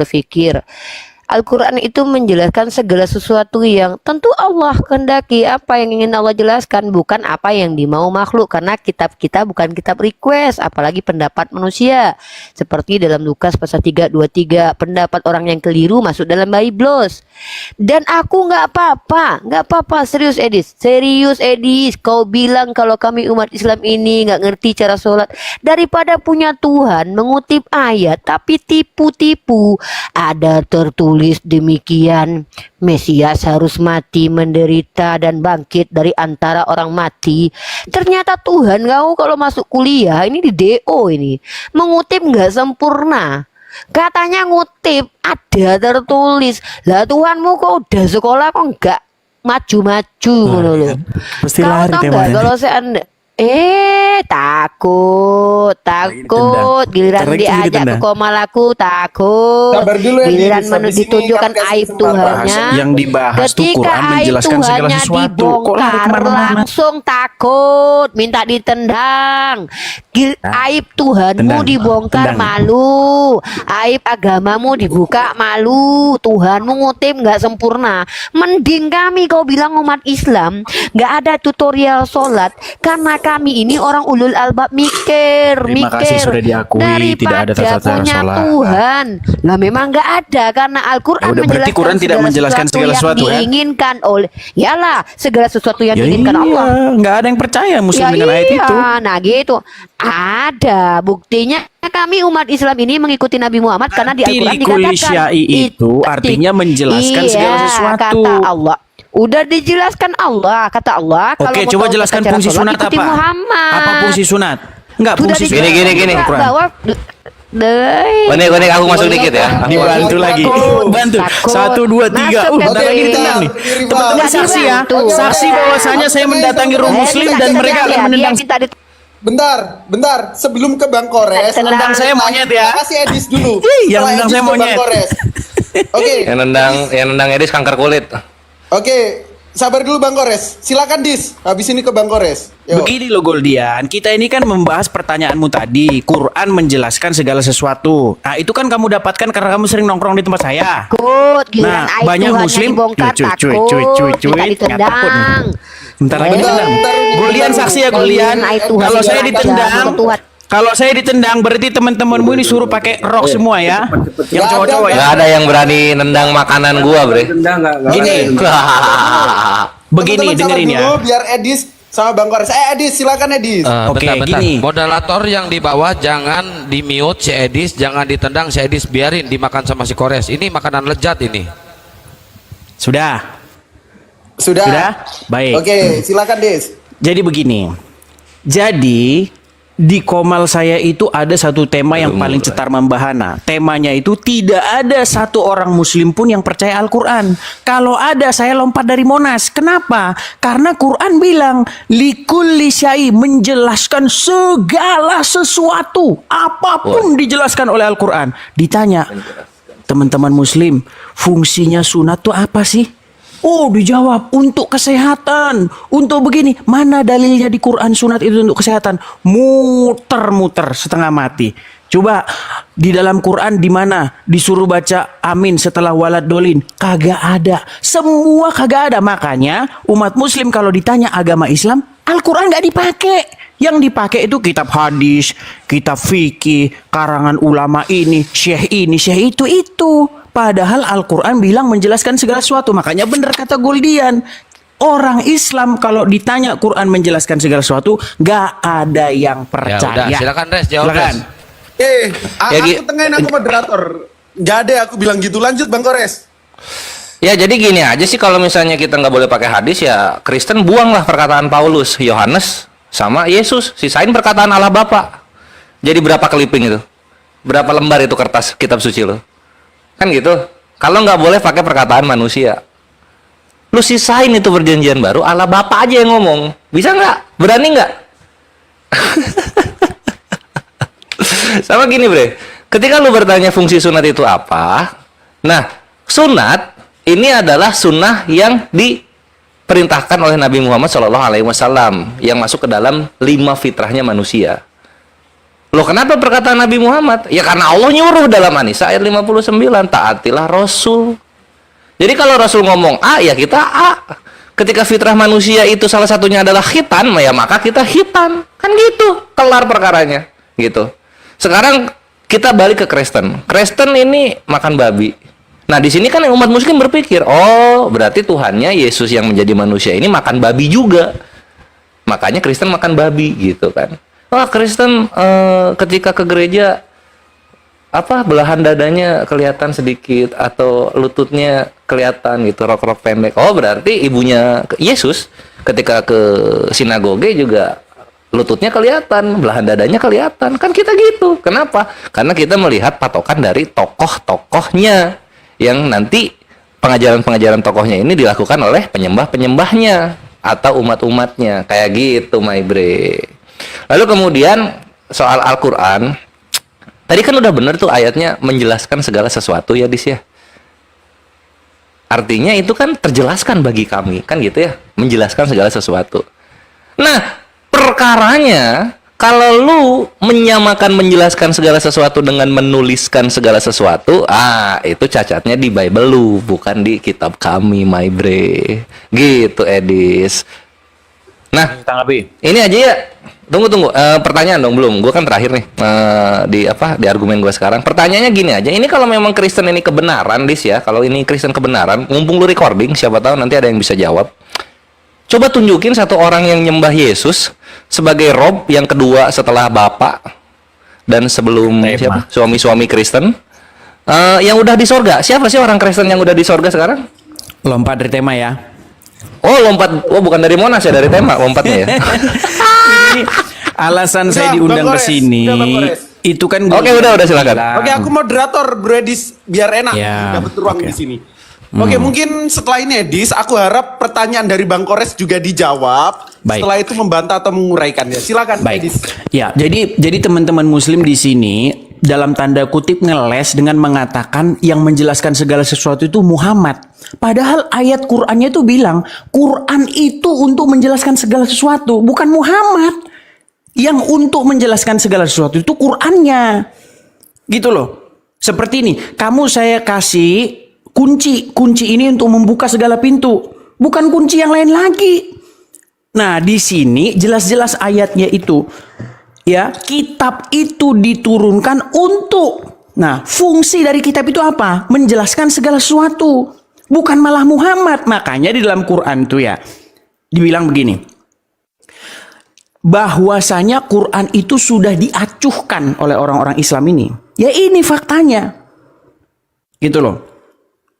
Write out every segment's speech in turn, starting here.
berpikir. Al-Quran itu menjelaskan segala sesuatu yang tentu Allah kehendaki, apa yang ingin Allah jelaskan, bukan apa yang dimau makhluk. Karena kitab kita bukan kitab request, apalagi pendapat manusia. Seperti dalam Lukas pasal 3:23, pendapat orang yang keliru masuk dalam Biblos. Dan aku nggak apa-apa, serius Edis, kau bilang kalau kami umat Islam ini nggak ngerti cara sholat. Daripada punya Tuhan mengutip ayat tapi tipu-tipu, ada tertulis demikian, Mesias harus mati, menderita dan bangkit dari antara orang mati. Ternyata Tuhan kau kalau masuk kuliah ini di DO ini mengutip nggak sempurna. Katanya ngutip ada tertulis, lah Tuhanmu kok udah sekolah kok nggak maju-maju ngono lho. Pasti Kau lari tahu nggak temanya. kalau takut giliran Caranya diajak ke ditendang. komalaku takut, Sabar dulu ya, giliran Dis. Habis ini ditunjukkan kami kasih aib kesempatan. Tuhannya, Yang dibahas tuh ketika Quran aib menjelaskan segala Tuhannya sesuatu. Kok lari dibongkar kemana-mana? langsung takut minta ditendang. Aib Tuhanmu tendang. dibongkar Tendang. malu, aib agamamu dibuka malu, Tuhanmu ngutip nggak sempurna. Mending kami kau bilang umat Islam nggak ada tutorial sholat, karena kami ini orang ulul albab mikir. Terima kasih sudah diakui tidak ada tata cara punya sholat. Tuhan. Lah memang nggak ada, karena Al-Quran Ya udah, berarti Quran tidak menjelaskan segala sesuatu, yang kan? diinginkan oleh, yalah segala sesuatu yang Ya diinginkan iya, Allah. nggak ada yang percaya Muslim Ya dengan ayat iya, itu. nah gitu. Ada buktinya, kami umat Islam ini mengikuti Nabi Muhammad karena di Al-Quran Tilikul dikatakan syai itu artinya menjelaskan segala sesuatu. Kata Allah. Udah dijelaskan Allah, kata Allah. Kalau Oke, mau coba tahu jelaskan tata cara fungsi sholat, sunat ikuti apa? Muhammad. Apa fungsi sunat? Enggak, Sudah fungsi dijelaskan sunat. Gini. juga Quran. bahwa Konek aku masuk dikit ya. Dibantu Takut, lagi. takut. Bantu. 1, 2, 3. Masuk ke Bentar lagi sini. ditendang nih. Riri, Teman-teman Nggak saksi ya. dibantu. Saksi bahwasanya saya mendatangi room muslim dan mereka akan menendang. Bentar. Sebelum ke Bang Kores, Tendang saya monyet ya. kasih Edis dulu. Yang Setelah nendang Edis saya ke Bang monyet. Kores. Oke, Yang nendang Edis kanker kulit. oke. Sabar dulu Bang Kores. Silakan Dis. Habis ini ke Bang Kores. Yo. Begini loh Goldian, kita ini kan membahas pertanyaanmu tadi. Quran menjelaskan segala sesuatu. Nah itu kan kamu dapatkan karena kamu sering nongkrong di tempat saya. takut, giliran Nah, aib banyak Tuhannya muslim. dibongkar, Cuy, takut, minta nyata pun. ditendang. Bentar lagi Bentar, ditendang. bentar. Goldian saksi ya Goldian. Aib Tuhan Kalau saya dijelaskan, ditendang, Tuhan. kalau saya ditendang berarti teman-temanmu ini suruh pakai rok semua ya. Yang cowok-cowok ya. Gak ada yang berani nendang makanan gua, Bre. Gini, begini Teman-teman, sabar dengerin ya. dulu, biar Edis sama Bang Kores. Edis, silakan Edis. Oke, Bentar. gini. Moderator yang di bawah jangan di mute si Edis, jangan ditendang si Edis, biarin dimakan sama si Kores. Ini makanan lezat ini. Sudah. Sudah? Sudah? Baik. Oke, silakan Dis. Jadi begini. Jadi di Komal saya itu ada satu tema yang paling cetar membahana. Temanya itu tidak ada satu orang muslim pun yang percaya Al-Quran. Kalau ada saya lompat dari Monas. Kenapa? Karena Quran bilang likulli syai, menjelaskan segala sesuatu. Apapun dijelaskan oleh Al-Quran. Ditanya, teman-teman muslim, fungsinya sunat itu apa sih? Oh, dijawab untuk kesehatan, untuk begini. Mana dalilnya di Quran sunat itu untuk kesehatan? Muter-muter setengah mati. Coba di dalam Quran di mana disuruh baca amin setelah walad dolin? Kagak ada. Semua kagak ada. Makanya umat muslim kalau ditanya agama Islam, Al-Quran nggak dipakai. Yang dipakai itu kitab hadis, kitab fikih, karangan ulama ini, syekh itu. Padahal Al-Quran bilang menjelaskan segala sesuatu. Makanya benar kata Goldian. Orang Islam kalau ditanya Quran menjelaskan segala sesuatu, gak ada yang Ya percaya. udah, silakan Res, jawab Silakan. Res. Aku tengahin, aku moderator. Gak ada, aku bilang gitu. Lanjut Bang Kores. Ya jadi gini aja sih, kalau misalnya kita nggak boleh pakai hadis ya Kristen buanglah perkataan Paulus, Yohanes sama Yesus, sisain perkataan Allah Bapa. Jadi berapa clipping itu? Berapa lembar itu kertas kitab suci lo? Kan gitu. Kalau nggak boleh pakai perkataan manusia, lu sisain itu perjanjian baru, Allah Bapa aja yang ngomong. Bisa nggak? Berani nggak? Sama gini Bre, ketika lu bertanya fungsi sunat itu apa, nah sunat ini adalah sunnah yang diperintahkan oleh Nabi Muhammad SAW, yang masuk ke dalam 5 fitrahnya manusia. Loh kenapa perkataan Nabi Muhammad? Ya karena Allah nyuruh dalam An-Nisa ayat 59, taatilah Rasul. Jadi kalau Rasul ngomong A, ya kita A. Ketika fitrah manusia itu salah satunya adalah khitan, ya maka kita khitan. Kan gitu, kelar perkaranya. Gitu. Sekarang kita balik ke Kristen. Kristen ini makan babi. Nah di sini kan umat muslim berpikir, oh berarti Tuhannya Yesus yang menjadi manusia ini makan babi juga. Makanya Kristen makan babi gitu kan. Wah Kristen ketika ke gereja belahan dadanya kelihatan sedikit atau lututnya kelihatan gitu, rok-rok pendek. Oh berarti ibunya Yesus ketika ke sinagoge juga lututnya kelihatan, belahan dadanya kelihatan. Kan kita gitu. Kenapa? Karena kita melihat patokan dari tokoh-tokohnya yang nanti pengajaran-pengajaran tokohnya ini dilakukan oleh penyembah-penyembahnya atau umat-umatnya. Kayak gitu, my bre. Lalu kemudian soal Al-Quran, tadi kan udah bener tuh ayatnya menjelaskan segala sesuatu ya Dis ya. Artinya itu kan terjelaskan bagi kami, kan gitu ya, menjelaskan segala sesuatu. Nah, perkaranya kalau lu menyamakan menjelaskan segala sesuatu dengan menuliskan segala sesuatu, itu cacatnya di Bible lu, bukan di kitab kami, my bre. Gitu, Edis. Nah, Tanggapi. ini aja ya. Tunggu. Pertanyaan dong belum. Gue kan terakhir nih di argumen gue sekarang. Pertanyaannya gini aja. Ini kalau memang Kristen ini kebenaran, Dis ya. Kalau ini Kristen kebenaran, mumpung lu recording, siapa tahu nanti ada yang bisa jawab. Coba tunjukin satu orang yang nyembah Yesus sebagai Rob yang kedua setelah Bapak dan sebelum siapa? Suami-suami Kristen yang udah di sorga. Siapa sih orang Kristen yang udah di sorga sekarang? Lompat dari tema ya. Oh lompat, bukan dari Monas ya, dari tema lompatnya ya. Ini alasan Udah, saya diundang Bang ke Gores. sini. Udah, Bang Gores. Itu kan Oke, udah silakan. Oke, aku moderator Bro Edis biar enak Ya, dapat ruang oke. di sini. Oke, mungkin setelah ini Edis, aku harap pertanyaan dari Bang Kores juga dijawab. Baik. Setelah itu membantah atau menguraikan ya. Silakan Baik. Edis. Ya, jadi teman-teman muslim di sini dalam tanda kutip ngeles dengan mengatakan yang menjelaskan segala sesuatu itu Muhammad. Padahal ayat Qur'annya itu bilang Qur'an itu untuk menjelaskan segala sesuatu, bukan Muhammad. Yang untuk menjelaskan segala sesuatu itu Qur'annya. Gitu loh. Seperti ini, kamu saya kasih kunci ini untuk membuka segala pintu, bukan kunci yang lain lagi. Nah, di sini jelas-jelas ayatnya itu ya, kitab itu diturunkan untuk, nah, fungsi dari kitab itu apa? Menjelaskan segala sesuatu, bukan malah Muhammad. Makanya di dalam Quran tuh ya dibilang begini, bahwasanya Quran itu sudah diacuhkan oleh orang-orang Islam ini. Ya ini faktanya. Gitu loh.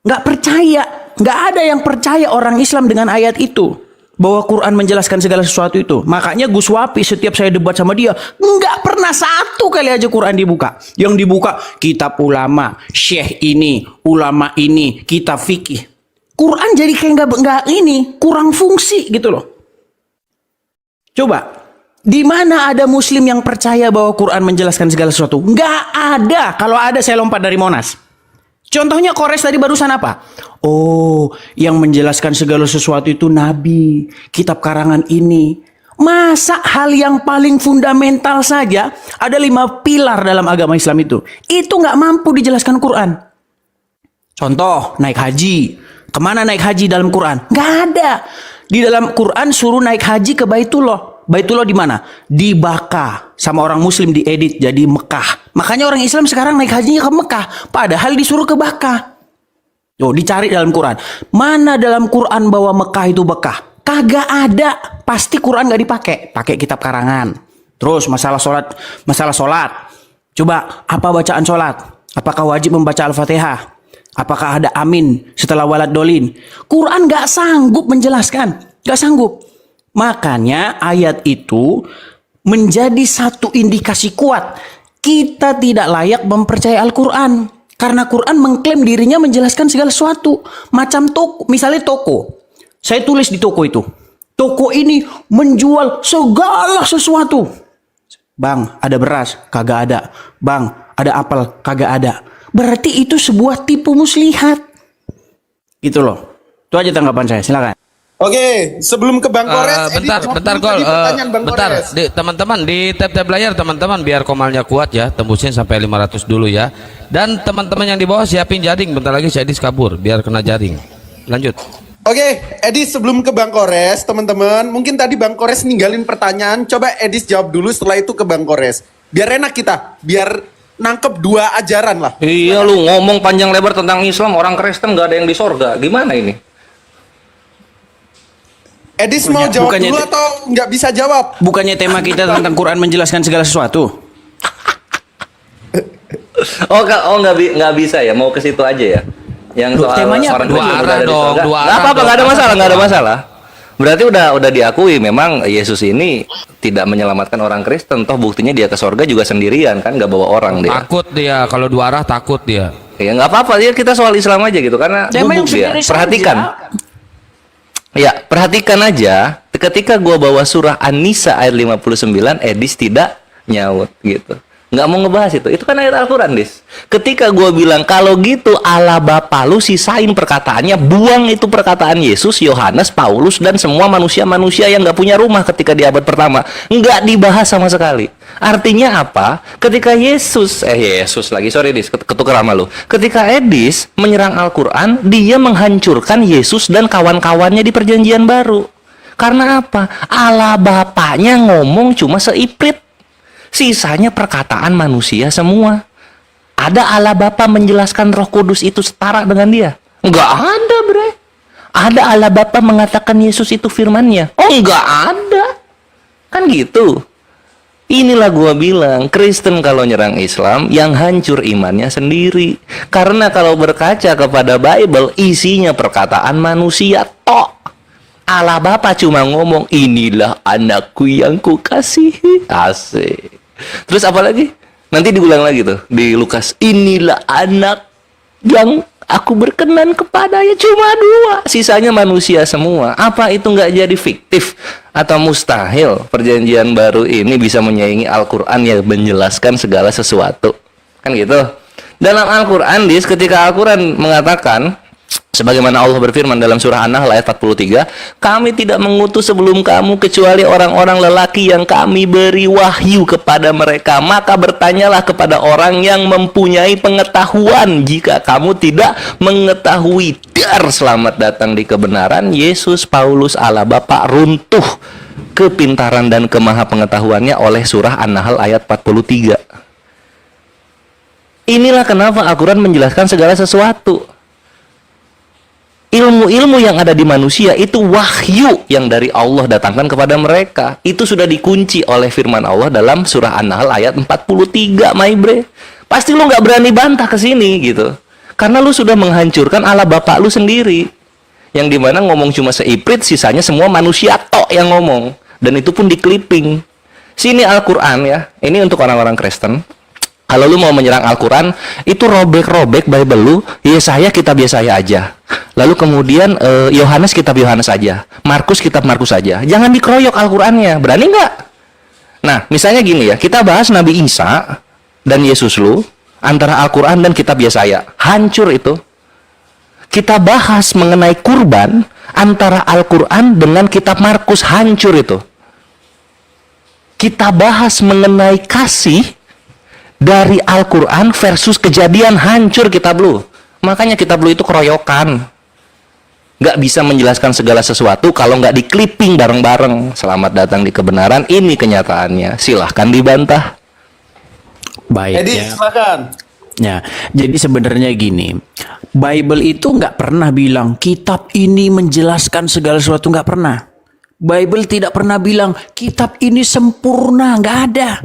Nggak percaya, nggak ada yang percaya orang Islam dengan ayat itu, bahwa Quran menjelaskan segala sesuatu itu. Makanya Gus Wapi setiap saya debat sama dia, nggak pernah satu kali aja Quran dibuka. Yang dibuka kitab ulama, syekh ini, ulama ini, kitab fikih. Quran jadi kayak nggak ini, kurang fungsi gitu loh. Coba, di mana ada Muslim yang percaya bahwa Quran menjelaskan segala sesuatu? Nggak ada. Kalau ada saya lompat dari Monas. Contohnya Kores tadi barusan apa? Oh, yang menjelaskan segala sesuatu itu Nabi, kitab karangan ini. Masa hal yang paling fundamental saja, ada 5 pilar dalam agama Islam itu nggak mampu dijelaskan Quran. Contoh, naik haji. Kemana naik haji dalam Quran? Nggak ada. Di dalam Quran suruh naik haji ke Baitullah. Baitullah di mana? Di Bakkah. Sama orang Muslim diedit jadi Mekah. Makanya orang Islam sekarang naik hajinya ke Mekah. Padahal disuruh ke Bakkah. Tuh, dicari dalam Quran. Mana dalam Quran bahwa Mekah itu Bakkah? Kagak ada. Pasti Quran gak dipakai. Pakai kitab karangan. Terus masalah sholat. Coba, apa bacaan sholat? Apakah wajib membaca Al-Fatihah? Apakah ada amin setelah walad dolin? Quran gak sanggup menjelaskan. Gak sanggup. Makanya ayat itu menjadi satu indikasi kuat kita tidak layak mempercayai Al-Quran. Karena Quran mengklaim dirinya menjelaskan segala sesuatu. Macam toko, misalnya toko. Saya tulis di toko itu, toko ini menjual segala sesuatu. Bang, ada beras? Kagak ada. Bang, ada apel? Kagak ada. Berarti itu sebuah tipu muslihat. Gitu loh. Itu aja tanggapan saya, silakan. Oke, sebelum ke Bang Kores, Edi, Bentar, jawab bentar dulu Gol. tadi pertanyaan Bang Bentar, Kores. teman-teman di tab layar teman-teman biar komalnya kuat ya, tembusin sampai 500 dulu ya. Dan teman-teman yang di bawah siapin jaring, bentar lagi si Edis kabur biar kena jaring. Lanjut. Oke, Edis sebelum ke Bang Kores, teman-teman, mungkin tadi Bang Kores ninggalin pertanyaan, coba Edis jawab dulu setelah itu ke Bang Kores. Biar enak kita, biar nangkep dua ajaran lah. Iya lu ngomong panjang lebar tentang Islam, orang Kristen nggak ada yang di sorga. Gimana ini? Edis mau jawab bukannya dulu atau nggak bisa jawab? Bukannya tema kita tentang Quran menjelaskan segala sesuatu? Nggak bisa ya, mau ke situ aja ya. Yang Loh, soal temanya orang apa? Dua Kristen arah udah ada di dong, sorga. dua Nggak arah apa-apa, dong. nggak ada masalah, nggak ada Dua. masalah. Berarti udah diakui memang Yesus ini tidak menyelamatkan orang Kristen. Toh buktinya dia ke sorga juga sendirian kan, nggak bawa orang dia. Takut dia kalau dua arah takut dia. Ya nggak apa-apa, ya kita soal Islam aja gitu karena Tema yang gugup dia. sendiri Perhatikan. Ya, perhatikan aja ketika gua bawa surah An-Nisa ayat 59, Edis tidak nyaut gitu. Nggak mau ngebahas itu. Itu kan ayat Al-Quran, Dis. Ketika gua bilang kalau gitu Allah Bapa lu sisain perkataannya, buang itu perkataan Yesus, Yohanes, Paulus dan semua manusia-manusia yang nggak punya rumah ketika di abad pertama. Nggak dibahas sama sekali. Artinya apa? Ketika Yesus lagi, sorry Dis, ketukar sama lu. Ketika Edis menyerang Al-Quran, dia menghancurkan Yesus dan kawan-kawannya di perjanjian baru. Karena apa? Allah Bapaknya ngomong cuma seiprit. Sisanya perkataan manusia semua. Ada Allah Bapa menjelaskan Roh Kudus itu setara dengan dia? Enggak ada, bre. Ada Allah Bapa mengatakan Yesus itu firman-Nya? Oh, enggak ada. Kan gitu. Inilah gua bilang, Kristen kalau nyerang Islam, yang hancur imannya sendiri. Karena kalau berkaca kepada Bible, isinya perkataan manusia tok. Allah Bapa cuma ngomong, inilah anakku yang kukasihi. Asik. Terus apa lagi? Nanti diulang lagi tuh di Lukas. Inilah anak yang aku berkenan kepadanya. Cuma dua. Sisanya manusia semua. Apa itu nggak jadi fiktif? Atau mustahil perjanjian baru ini bisa menyaingi Al-Quran yang menjelaskan segala sesuatu? Kan gitu. Dalam Al-Quran, ketika Al-Quran mengatakan, sebagaimana Allah berfirman dalam surah An-Nahl ayat 43, kami tidak mengutus sebelum kamu kecuali orang-orang lelaki yang kami beri wahyu kepada mereka. Maka bertanyalah kepada orang yang mempunyai pengetahuan. Jika kamu tidak mengetahui, dar selamat datang di kebenaran. Yesus, Paulus, Allah Bapa runtuh kepintaran dan kemahapengetahuannya oleh surah An-Nahl ayat 43. Inilah kenapa Al-Quran menjelaskan segala sesuatu. Ilmu-ilmu yang ada di manusia itu wahyu yang dari Allah datangkan kepada mereka. Itu sudah dikunci oleh firman Allah dalam surah An-Nahl ayat 43, my bre. Pasti lu nggak berani bantah ke sini gitu. Karena lu sudah menghancurkan Allah Bapa lu sendiri. Yang dimana ngomong cuma seiprit, sisanya semua manusia tok yang ngomong. Dan itu pun di clipping. Sini Al-Quran ya. Ini untuk orang-orang Kristen. Kalau lu mau menyerang Al-Quran, itu robek-robek Bible lu, Yesaya kitab Yesaya aja. Lalu kemudian Yohanes kitab Yohanes aja. Markus kitab Markus aja. Jangan dikeroyok Al-Qurannya. Berani nggak? Nah, misalnya gini ya. Kita bahas Nabi Isa dan Yesus lu, antara Al-Quran dan kitab Yesaya. Hancur itu. Kita bahas mengenai kurban, antara Al-Quran dengan kitab Markus. Hancur itu. Kita bahas mengenai kasih, dari Al-Quran versus Kejadian, hancur kitab lu. Makanya kitab lu itu keroyokan. Nggak bisa menjelaskan segala sesuatu kalau nggak di clipping bareng-bareng. Selamat datang di kebenaran, ini kenyataannya. Silahkan dibantah. Baik Edis, ya. silakan. Ya, jadi sebenarnya gini, Bible itu nggak pernah bilang kitab ini menjelaskan segala sesuatu, nggak pernah. Bible tidak pernah bilang kitab ini sempurna, nggak ada.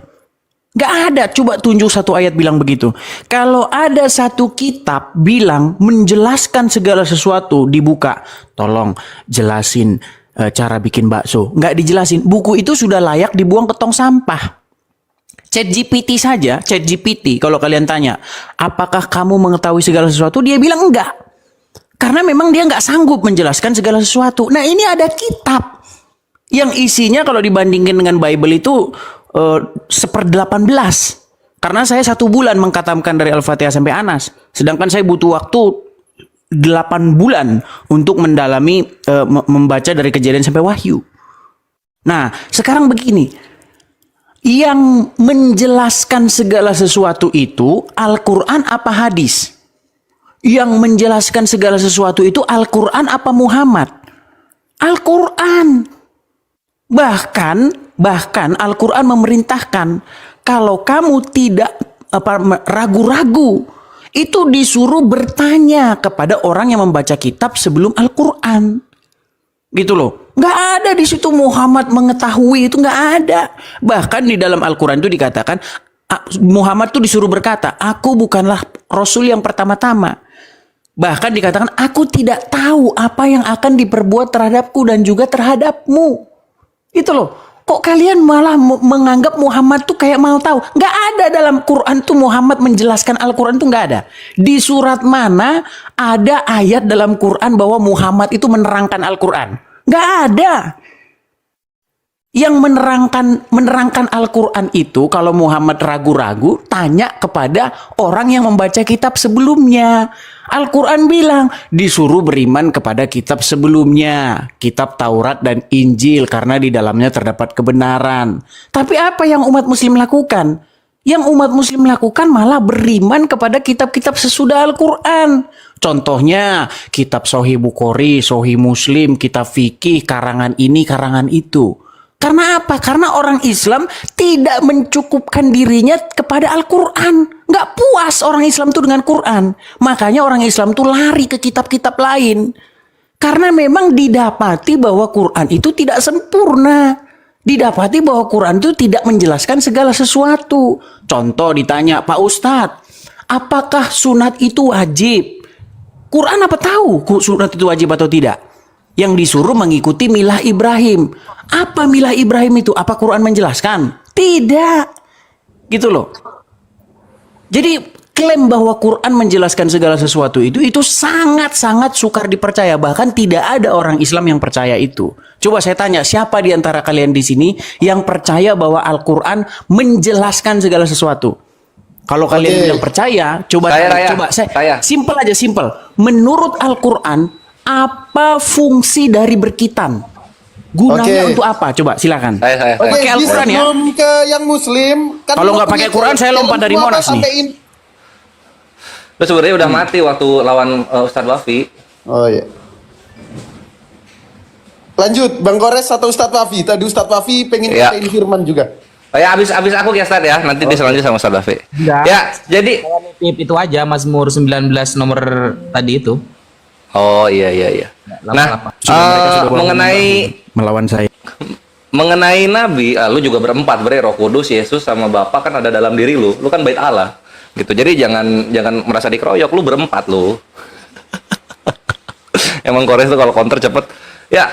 Nggak ada, coba tunjuk satu ayat bilang begitu. Kalau ada satu kitab bilang menjelaskan segala sesuatu, dibuka, tolong jelasin cara bikin bakso. Nggak dijelasin, buku itu sudah layak dibuang ke tong sampah. ChatGPT saja, ChatGPT kalau kalian tanya, apakah kamu mengetahui segala sesuatu? Dia bilang enggak. Karena memang dia nggak sanggup menjelaskan segala sesuatu. Nah ini ada kitab yang isinya kalau dibandingkan dengan Bible itu 1/18. Karena saya 1 bulan mengkatamkan dari Al-Fatihah sampai Anas. Sedangkan saya butuh waktu 8 bulan untuk mendalami membaca dari Kejadian sampai Wahyu. Nah, sekarang begini. Yang menjelaskan segala sesuatu itu Al-Qur'an apa hadis? Yang menjelaskan segala sesuatu itu Al-Qur'an apa Muhammad? Al-Qur'an. Bahkan Al-Qur'an memerintahkan kalau kamu tidak ragu-ragu, itu disuruh bertanya kepada orang yang membaca kitab sebelum Al-Qur'an. Gitu loh. Nggak ada di situ Muhammad mengetahui, itu nggak ada. Bahkan di dalam Al-Quran itu dikatakan Muhammad tuh disuruh berkata, aku bukanlah Rasul yang pertama-tama. Bahkan dikatakan aku tidak tahu apa yang akan diperbuat terhadapku dan juga terhadapmu. Itu loh. Kok kalian malah menganggap Muhammad tuh kayak mau tahu? Nggak ada dalam Quran tuh Muhammad menjelaskan Al-Quran tuh nggak ada. Di surat mana ada ayat dalam Quran bahwa Muhammad itu menerangkan Al-Quran? Nggak ada. Yang menerangkan Al-Quran itu kalau Muhammad ragu-ragu, tanya kepada orang yang membaca kitab sebelumnya. Al-Quran bilang disuruh beriman kepada kitab sebelumnya, kitab Taurat dan Injil, karena di dalamnya terdapat kebenaran. Tapi apa yang umat muslim lakukan? Yang umat muslim lakukan malah beriman kepada kitab-kitab sesudah Al-Quran. Contohnya kitab Sahih Bukhari, Sahih Muslim, kitab fikih, karangan ini, karangan itu. Karena apa? Karena orang Islam tidak mencukupkan dirinya kepada Al-Quran. Nggak puas orang Islam itu dengan Quran. Makanya orang Islam itu lari ke kitab-kitab lain. Karena memang didapati bahwa Quran itu tidak sempurna. Didapati bahwa Quran itu tidak menjelaskan segala sesuatu. Contoh ditanya, Pak Ustadz, apakah sunat itu wajib? Quran apa tahu sunat itu wajib atau tidak? Yang disuruh mengikuti milah Ibrahim. Apa milah Ibrahim itu? Apa Quran menjelaskan? Tidak. Gitu loh. Jadi klaim bahwa Quran menjelaskan segala sesuatu itu sangat-sangat sukar dipercaya. Bahkan tidak ada orang Islam yang percaya itu. Coba saya tanya, siapa di antara kalian di sini yang percaya bahwa Al-Quran menjelaskan segala sesuatu? Kalau kalian bilang percaya, saya simpel aja, simpel. Menurut Al-Quran, apa fungsi dari berkitan? Gunanya untuk apa? Coba silakan. Pakai Al-Quran ya. Sebelum ke yang Muslim, kan kalau nggak pakai Quran, saya lompat dari Monas nih. Lu sebenarnya udah mati waktu lawan Ustadz Wafi. Oh iya. Lanjut, Bang Kores atau Ustadz Wafi? Tadi Ustadz Wafi pengen pakein firman juga. Oh ya, abis aku ya Ustadz ya. Nanti diselanjutkan sama Ustadz Wafi. Ya, jadi itu aja Mazmur 19 nomor tadi itu. Oh iya. Nah, mengenai melawan saya. Mengenai Nabi, lu juga berempat, Roh Kudus, Yesus sama Bapa kan ada dalam diri lu. Lu kan bait Allah. Gitu. Jadi jangan merasa dikeroyok, lu berempat lu. Emang Kores tuh kalau counter cepet. Ya,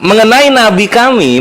mengenai nabi kami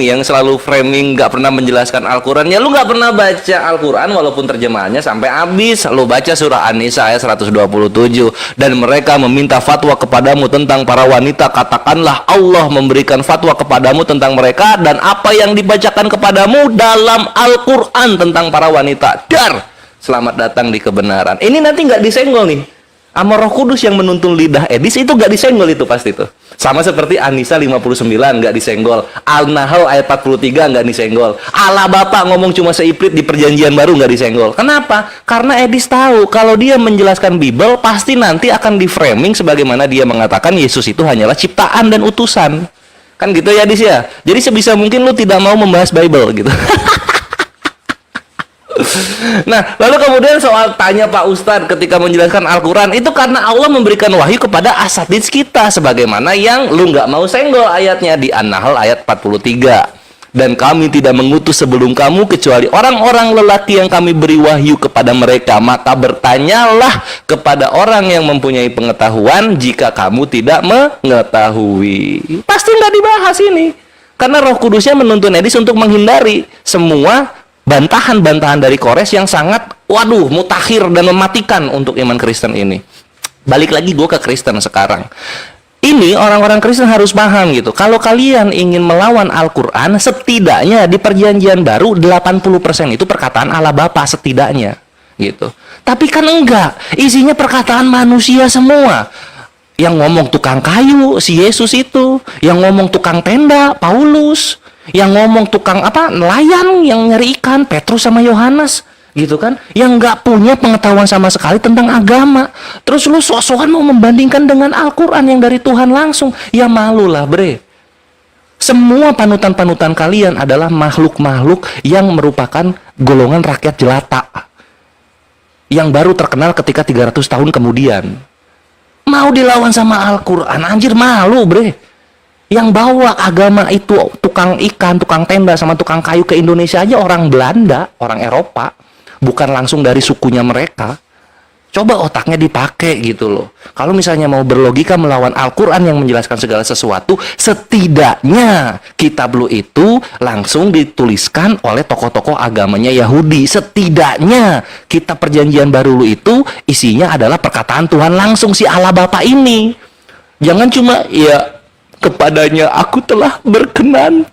yang selalu framing nggak pernah menjelaskan Al-Quran, ya lu nggak pernah baca Al-Quran walaupun terjemahannya sampai habis. Lu baca surah An-Nisa ayat 127, dan mereka meminta fatwa kepadamu tentang para wanita, katakanlah Allah memberikan fatwa kepadamu tentang mereka dan apa yang dibacakan kepadamu dalam Al-Quran tentang para wanita. Dar, selamat datang di kebenaran. Ini nanti nggak disenggol nih sama Roh Kudus yang menuntun lidah Edis, itu gak disenggol itu pasti tuh. Sama seperti An-Nisa 59 gak disenggol, Al-Nahl ayat 43 gak disenggol, Allah Bapa ngomong cuma seiprit di perjanjian baru gak disenggol. Kenapa? Karena Edis tahu kalau dia menjelaskan Bible pasti nanti akan di framing sebagaimana dia mengatakan Yesus itu hanyalah ciptaan dan utusan. Kan gitu ya Edis ya. Jadi sebisa mungkin lu tidak mau membahas Bible gitu. Nah, lalu kemudian soal tanya Pak Ustadz ketika menjelaskan Al-Quran, itu karena Allah memberikan wahyu kepada asatidz kita, sebagaimana yang lu nggak mau senggol ayatnya di An-Nahl ayat 43. Dan kami tidak mengutus sebelum kamu kecuali orang-orang lelaki yang kami beri wahyu kepada mereka. Maka bertanyalah kepada orang yang mempunyai pengetahuan jika kamu tidak mengetahui. Pasti nggak dibahas ini, karena Roh Kudusnya menuntun Edis untuk menghindari semua bantahan-bantahan dari Kores yang sangat mutakhir dan mematikan untuk iman Kristen ini. Balik lagi gue ke Kristen sekarang. Ini orang-orang Kristen harus paham gitu. Kalau kalian ingin melawan Al-Quran, setidaknya di perjanjian baru 80% itu perkataan Allah Bapa setidaknya. gitu. Tapi kan enggak, isinya perkataan manusia semua. Yang ngomong tukang kayu si Yesus itu, yang ngomong tukang tenda Paulus, yang ngomong tukang apa nelayan yang nyari ikan Petrus sama Yohanes, gitu kan, yang nggak punya pengetahuan sama sekali tentang agama. Terus lu sok-sokan mau membandingkan dengan Al-Quran yang dari Tuhan langsung, ya malu lah bre. Semua panutan-panutan kalian adalah makhluk-makhluk yang merupakan golongan rakyat jelata yang baru terkenal ketika 300 tahun kemudian. Mau dilawan sama Al-Quran, anjir malu bre. Yang bawa agama itu tukang ikan, tukang tenda, sama tukang kayu ke Indonesia aja orang Belanda, orang Eropa, bukan langsung dari sukunya mereka. Coba otaknya dipakai gitu loh. Kalau misalnya mau berlogika melawan Al-Quran yang menjelaskan segala sesuatu, setidaknya kitab lu itu langsung dituliskan oleh tokoh-tokoh agamanya Yahudi. Setidaknya kitab perjanjian baru lu itu isinya adalah perkataan Tuhan langsung si Allah Bapa ini. Jangan cuma ya kepadanya aku telah berkenan.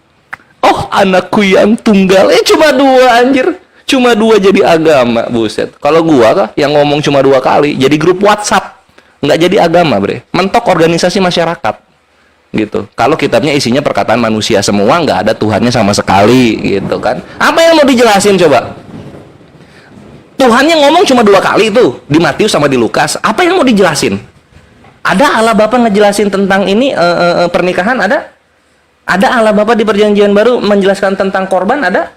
Oh anakku yang tunggal. Cuma 2 anjir. Cuma 2 jadi agama, buset. Kalau gua kah yang ngomong cuma 2 kali, jadi grup WhatsApp, nggak jadi agama, bre. Mentok organisasi masyarakat, gitu. Kalau kitabnya isinya perkataan manusia semua, nggak ada Tuhannya sama sekali, gitu kan? Apa yang mau dijelasin coba? Tuhannya ngomong cuma 2 kali itu di Matius sama di Lukas. Apa yang mau dijelasin? Ada Allah Bapa ngejelasin tentang ini pernikahan? Ada? Ada Allah Bapa di Perjanjian Baru menjelaskan tentang korban? Ada?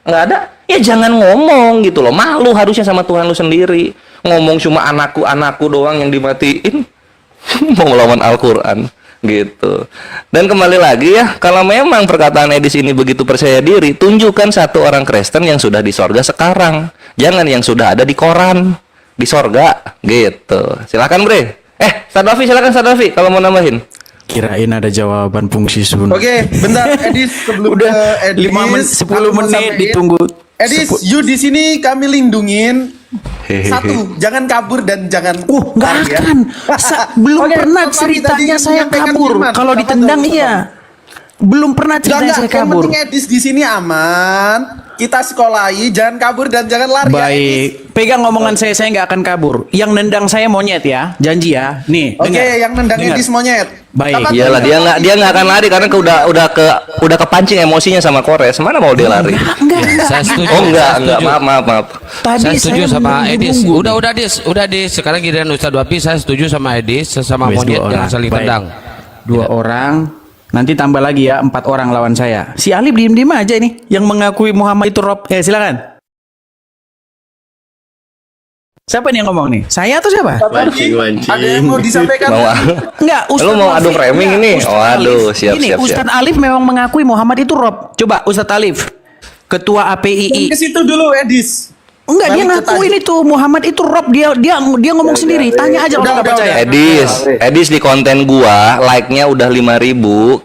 Nggak ada? Ya jangan ngomong gitu loh. Malu harusnya sama Tuhan lu sendiri. Ngomong cuma anakku doang yang dimatiin. Mau melawan Al-Quran gitu. Dan kembali lagi ya, kalau memang perkataan Edis ini begitu percaya diri, tunjukkan satu orang Kristen yang sudah di sorga sekarang. Jangan yang sudah ada di koran di sorga gitu. Silakan bre. Sadafi silakan Sadafi kalau mau nambahin. Kirain ada jawaban fungsi sunat. Oke, bentar Edis sebelum Udah ke Edis, 5 menit 10 aku mau menit sampein. ditunggu. Edis, you di sini kami lindungin. 1, jangan kabur dan jangan Nggak lari ya. akan. Belum Oke, pernah Bapak ceritanya tadi saya menyampaikan kabur. firman. Kalau Bapak ditendang tahu, iya. Belum pernah ceritanya saya Yang kabur. penting Edis di sini aman. Kita sekolahi, jangan kabur dan jangan lari ya, Edis. Baik, pegang omongan saya nggak akan kabur. Yang nendang saya monyet ya, janji ya. Nih, Oke, dengar. yang nendang Dengar. Edis monyet. Baik. Bapak Iyalah dia nggak akan lari karena udah kepancing emosinya sama Kores. Mana mau dia lari? Enggak. Saya setuju. Oh enggak, saya setuju. maaf. Tadi Saya setuju sama Edis. menunggu. Udah Dis. Sekarang giliran Ustadz Wapi, saya setuju sama Edis, sesama Wes, monyet 2 jangan orang. saling Baik. tendang. 2 orang. Nanti tambah lagi ya 4 orang lawan saya. Si Alif diem aja ini yang mengakui Muhammad itu Rob. Silakan. Siapa nih yang ngomong nih? Saya atau siapa? Ada yang mau disampaikan? Mau Enggak, Lu mau adu framing ini? Waduh, siap. Ustadz Alif memang mengakui Muhammad itu Rob. Coba Ustadz Alif, Ketua APII. Ke situ dulu Edis. Enggak, dia Balik ke ngakuin itu Muhammad itu Rob. Dia ngomong sendiri. Tanya aja kalau nggak percaya. Edis di konten gua like-nya udah 5.000.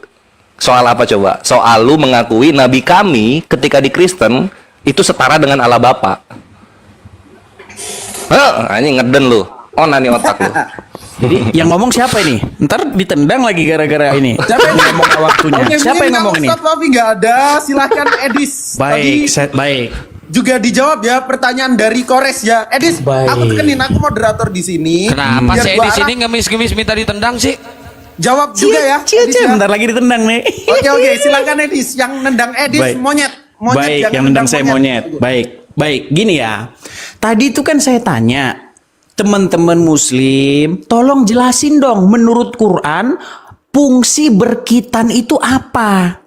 Soal apa coba? Soal lu mengakui nabi kami ketika di Kristen itu setara dengan Allah Bapa. Ini ngeden lu. Nih otak lu. Jadi yang ngomong siapa ini? Ntar ditendang lagi gara-gara ini. Siapa yang ngomong waktunya? Oke, Siapa mungkin yang ngomong ini? Ustadz Wafi nggak ada, silahkan Edis. Baik, Tadi baik. juga dijawab ya pertanyaan dari Kores ya. Edis, Baik. aku tekenin, aku moderator di sini. Kenapa Biar sih gua Edis arah- ini ngemis-ngemis minta ditendang sih? Jawab juga ya. Edis, ya. Bentar lagi ditendang nih. Oke, silakan Edis. Yang nendang Edis Baik. monyet. Baik, yang nendang saya monyet. Baik, gini ya. Tadi itu kan saya tanya, teman-teman muslim, tolong jelasin dong menurut Quran, fungsi berkitan itu apa?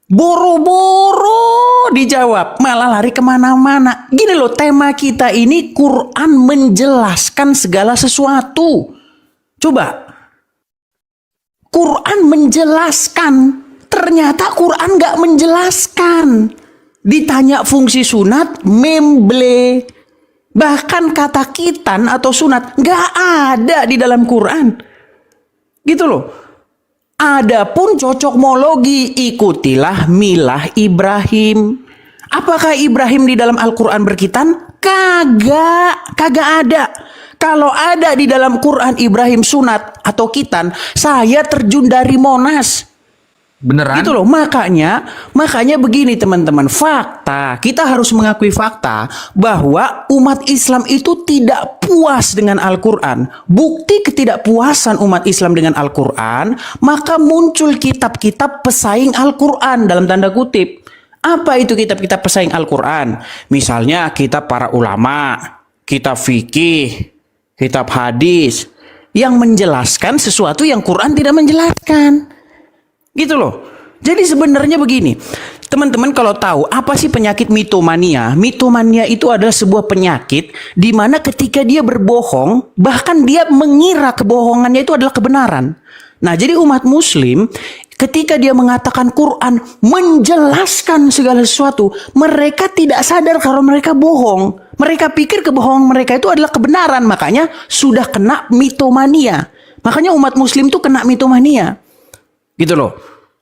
Boro-boro dijawab, malah lari kemana-mana. Gini loh, tema kita ini Quran menjelaskan segala sesuatu. Coba, Quran menjelaskan, ternyata Quran nggak menjelaskan. Ditanya fungsi sunat, memble. Bahkan kata kitan atau sunat nggak ada di dalam Quran. Gitu loh. Adapun cocokmologi, ikutilah milah Ibrahim. Apakah Ibrahim di dalam Al-Quran berkitan? Kagak ada. Kalau ada di dalam Quran Ibrahim sunat atau kitan, saya terjun dari Monas. Beneran? Gitu loh, makanya begini teman-teman, fakta, kita harus mengakui fakta bahwa umat Islam itu tidak puas dengan Al-Quran. Bukti ketidakpuasan umat Islam dengan Al-Quran, maka muncul kitab-kitab pesaing Al-Quran dalam tanda kutip. Apa itu kitab-kitab pesaing Al-Quran? Misalnya kitab para ulama, kitab fikih, kitab hadis, yang menjelaskan sesuatu yang Quran tidak menjelaskan. Gitu loh. Jadi sebenarnya begini, teman-teman kalau tahu apa sih penyakit mitomania? Mitomania itu adalah sebuah penyakit di mana ketika dia berbohong, bahkan dia mengira kebohongannya itu adalah kebenaran. Nah, jadi umat muslim ketika dia mengatakan Quran menjelaskan segala sesuatu, mereka tidak sadar kalau mereka bohong. Mereka pikir kebohongan mereka itu adalah kebenaran, makanya sudah kena mitomania. Makanya umat muslim itu kena mitomania. Gitu loh.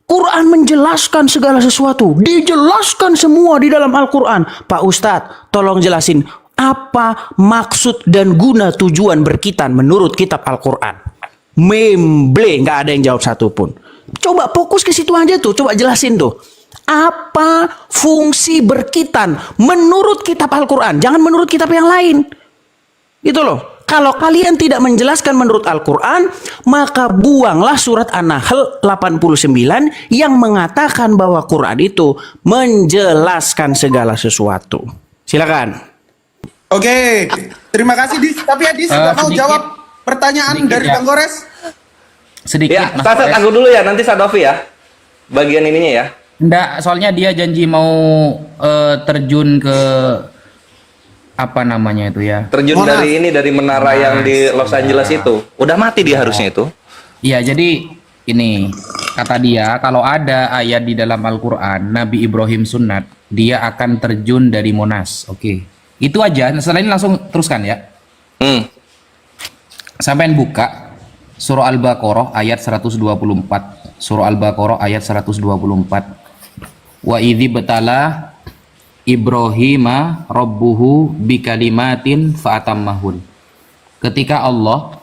Quran menjelaskan segala sesuatu. Dijelaskan semua di dalam Al-Quran. Pak Ustadz, tolong jelasin. Apa maksud dan guna tujuan berkitan menurut kitab Al-Quran? Memble, nggak ada yang jawab satupun. Coba fokus ke situ aja tuh. Coba jelasin tuh. Apa fungsi berkitan menurut kitab Al-Quran? Jangan menurut kitab yang lain. Gitu loh. Kalau kalian tidak menjelaskan menurut Al-Quran, maka buanglah surat An-Nahl 89 yang mengatakan bahwa Quran itu menjelaskan segala sesuatu. Silakan. Oke, terima kasih Dis. Tapi Adis nggak mau sedikit. jawab pertanyaan dari ya. Bang Gores. Sedikit, Ya, Mas Sasa Gores. tunggu dulu ya, nanti Sadovi ya. Bagian ininya ya. Enggak, soalnya dia janji mau terjun ke apa namanya itu ya? Terjun Monas. dari menara yang di Los Angeles itu. Udah mati dia harusnya itu. Iya, jadi ini kata dia kalau ada ayat di dalam Al-Qur'an Nabi Ibrahim sunat, dia akan terjun dari Monas. Oke. Itu aja. Nah, setelah ini langsung teruskan ya. Sampai buka surah Al-Baqarah ayat 124. Surah Al-Baqarah ayat 124. Wa idzi betala Ibrahima rabbuhu bikalimatin fa'atammahun. Ketika Allah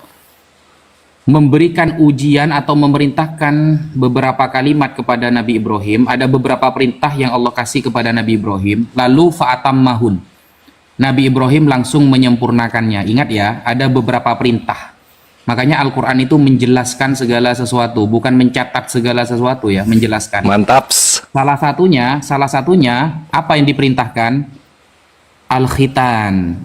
memberikan ujian atau memerintahkan beberapa kalimat kepada Nabi Ibrahim, ada beberapa perintah yang Allah kasih kepada Nabi Ibrahim, lalu fa'atammahun. Nabi Ibrahim langsung menyempurnakannya. Ingat ya, ada beberapa perintah. Makanya Al-Quran itu menjelaskan segala sesuatu, bukan mencatat segala sesuatu ya, menjelaskan. Mantap. Salah satunya apa yang diperintahkan? Al-Khitan.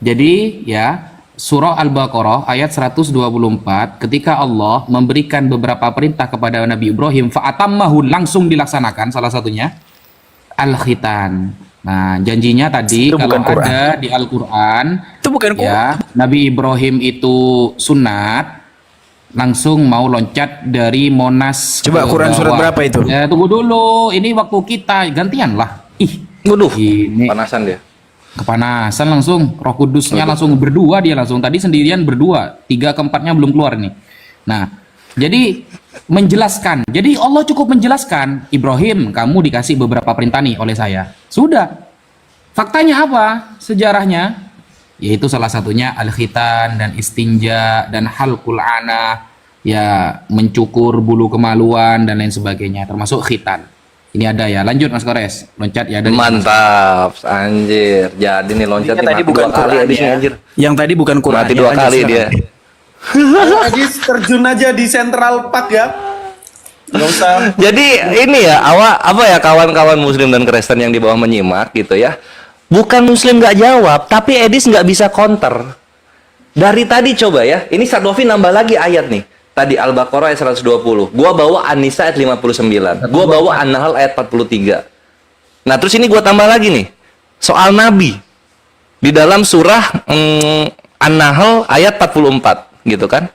Jadi ya, surah Al-Baqarah ayat 124, ketika Allah memberikan beberapa perintah kepada Nabi Ibrahim, fa'atammahu, langsung dilaksanakan, salah satunya Al-Khitan. Nah, janjinya tadi Itu kalau bukan Quran. ada di Al-Quran, Itu bukan Quran. ya, Nabi Ibrahim itu sunat, langsung mau loncat dari Monas. Coba ke Quran surat bawah. berapa itu? Ya, tunggu dulu, ini waktu kita gantian lah. Waduh, Ini panasan dia. kepanasan langsung, Roh Kudusnya langsung berdua, dia langsung tadi sendirian berdua, 3 ke 4-nya belum keluar nih. Nah, jadi menjelaskan. Jadi Allah cukup menjelaskan, Ibrahim, kamu dikasih beberapa perintah nih oleh saya. Sudah. Faktanya apa? Sejarahnya yaitu salah satunya al-khitan dan istinja dan halqul ana, ya mencukur bulu kemaluan dan lain sebagainya, termasuk khitan. Ini ada ya. Lanjut Mas Gores, loncat ya dari Mantap, anjir. Jadi nih loncat nih Tadi mati bukan 2 kali Quran Adisnya ya. anjir. Yang tadi bukan Quran. Mati ya. 2 Lanjut, kali silakan. dia. Ayo Adis terjun aja di Central Park ya. Nggak usah. Jadi ini ya, apa ya, kawan-kawan muslim dan Kristen yang di bawah menyimak gitu ya. Bukan muslim nggak jawab, tapi Edis nggak bisa counter. Dari tadi coba ya, ini Sadovi nambah lagi ayat nih. Tadi Al-Baqarah ayat 120. Gua bawa An-Nisa ayat 59. Gua bawa An-Nahl ayat 43. Nah, terus ini gua tambah lagi nih. Soal nabi. Di dalam surah An-Nahl ayat 44, gitu kan?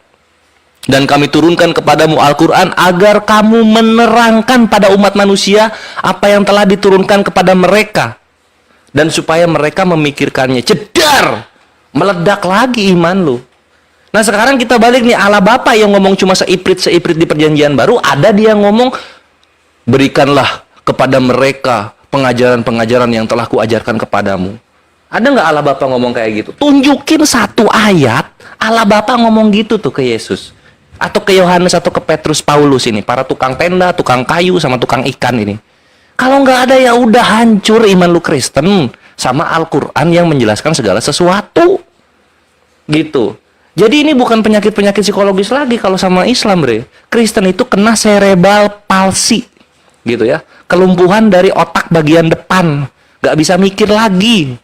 Dan kami turunkan kepadamu Al-Quran agar kamu menerangkan pada umat manusia apa yang telah diturunkan kepada mereka. Dan supaya mereka memikirkannya. Jedar! Meledak lagi iman lu. Nah sekarang kita balik nih, Allah Bapa yang ngomong cuma seiprit di perjanjian baru, ada dia ngomong, berikanlah kepada mereka pengajaran-pengajaran yang telah kuajarkan kepadamu. Ada nggak Allah Bapa ngomong kayak gitu? Tunjukin satu ayat, Allah Bapa ngomong gitu tuh ke Yesus. Atau ke Yohanes atau ke Petrus, Paulus ini, para tukang tenda, tukang kayu sama tukang ikan ini. Kalau nggak ada ya udah hancur iman lu Kristen sama Al-Qur'an yang menjelaskan segala sesuatu. Gitu. Jadi ini bukan penyakit-penyakit psikologis lagi kalau sama Islam, Bre. Kristen itu kena cerebral palsy. Gitu ya. Kelumpuhan dari otak bagian depan. Nggak bisa mikir lagi.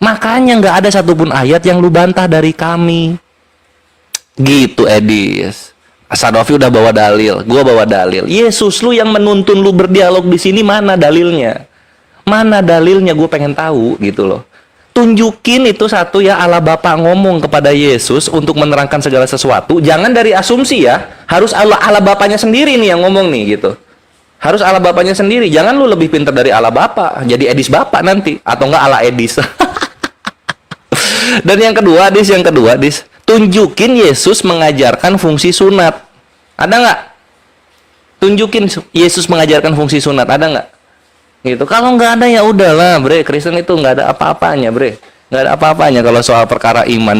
Makanya nggak ada satupun ayat yang lu bantah dari kami. Gitu, Edis. Sadofi udah bawa dalil, gua bawa dalil. Yesus lu yang menuntun lu berdialog di sini, mana dalilnya? Mana dalilnya? Gue pengen tahu gitu loh. Tunjukin itu satu ya, Allah Bapa ngomong kepada Yesus untuk menerangkan segala sesuatu. Jangan dari asumsi ya, harus Allah Bapanya sendiri nih yang ngomong nih gitu. Harus Allah Bapanya sendiri. Jangan lu lebih pintar dari Allah Bapa, jadi Edis Bapak nanti atau enggak Allah Edis. Dan yang kedua, Dis, tunjukin Yesus mengajarkan fungsi sunat. Ada nggak? Tunjukin Yesus mengajarkan fungsi sunat. Ada nggak? Gitu. Kalau nggak ada ya udahlah, Bre. Kristen itu nggak ada apa-apanya, Bre. Nggak ada apa-apanya kalau soal perkara iman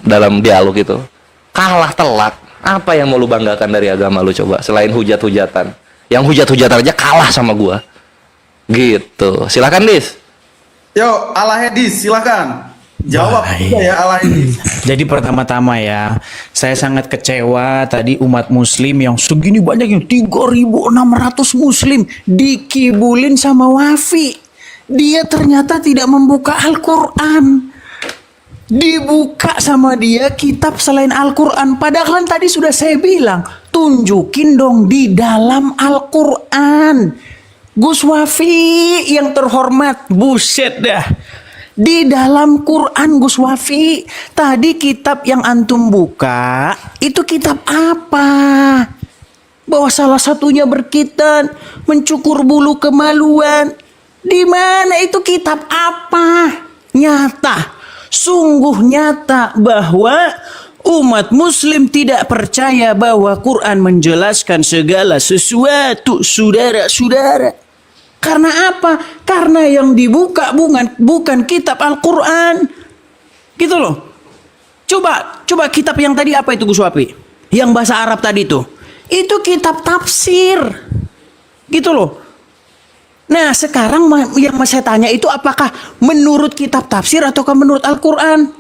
dalam dialog itu. Kalah telak. Apa yang mau lu banggakan dari agama lu coba? Selain hujat-hujatan. Yang hujat-hujatan aja kalah sama gua. Gitu. Silakan, Dis. Yo, Allah Edis, silakan. Jawab Baik. juga ya Allah Edis. Jadi pertama-tama ya, saya sangat kecewa tadi umat muslim yang segini banyaknya 3.600 muslim dikibulin sama Wafi. Dia ternyata tidak membuka Al-Quran. Dibuka sama dia kitab selain Al-Quran. Padahal kan tadi sudah saya bilang, tunjukin dong di dalam Al-Quran. Gus Wafi yang terhormat, buset dah. Di dalam Quran Gus Wafi, tadi kitab yang antum buka, itu kitab apa? Bahwa salah satunya berkitan, mencukur bulu kemaluan. Di mana itu kitab apa? Nyata, sungguh nyata bahwa umat muslim tidak percaya bahwa Quran menjelaskan segala sesuatu, saudara-saudara. Karena apa? Karena yang dibuka bukan kitab Al-Quran. Gitu loh. Coba kitab yang tadi apa itu Gus Wapi? Yang bahasa Arab tadi itu. Itu kitab tafsir. Gitu loh. Nah sekarang yang saya tanya itu apakah menurut kitab tafsir ataukah menurut Al-Quran?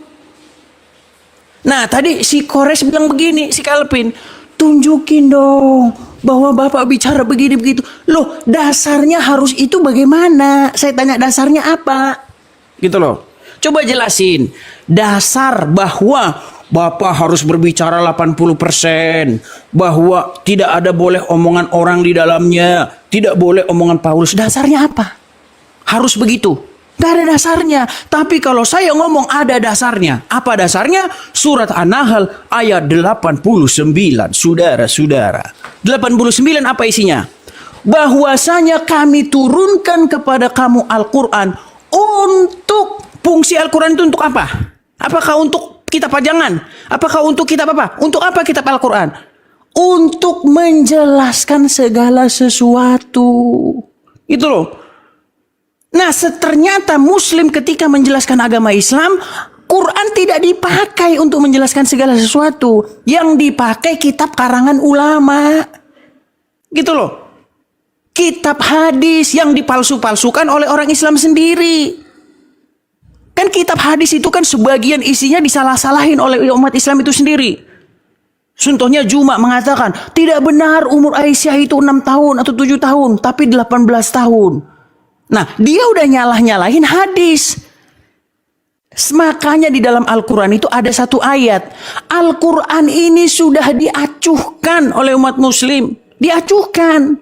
Nah tadi si Kores bilang begini, si Kalpin. Tunjukin dong bahwa Bapak bicara begini begitu. Loh, dasarnya harus itu bagaimana? Saya tanya dasarnya apa? Gitu loh. Coba jelasin. Dasar bahwa Bapak harus berbicara 80%, bahwa tidak ada boleh omongan orang di dalamnya, tidak boleh omongan Paulus. Dasarnya apa? Harus begitu. Gak ada dasarnya. Tapi kalau saya ngomong ada dasarnya. Apa dasarnya? Surat An-Nahl ayat 89. Saudara-saudara. 89 apa isinya? Bahwasanya kami turunkan kepada kamu Al-Quran untuk fungsi Al-Quran itu untuk apa? Apakah untuk kitab pajangan? Apakah untuk kitab apa? Untuk apa kitab Al-Quran? Untuk menjelaskan segala sesuatu. Itu loh. Nah, ternyata Muslim ketika menjelaskan agama Islam, Quran tidak dipakai untuk menjelaskan segala sesuatu. Yang dipakai kitab karangan ulama. Gitu loh. Kitab hadis yang dipalsu-palsukan oleh orang Islam sendiri. Kan kitab hadis itu kan sebagian isinya disalah-salahin oleh umat Islam itu sendiri. Contohnya Juma mengatakan, tidak benar umur Aisyah itu 6 tahun atau 7 tahun, tapi 18 tahun. Nah, dia udah nyalah-nyalahin hadis. Makanya di dalam Al-Quran itu ada satu ayat. Al-Quran ini sudah diacuhkan oleh umat muslim. Diacuhkan.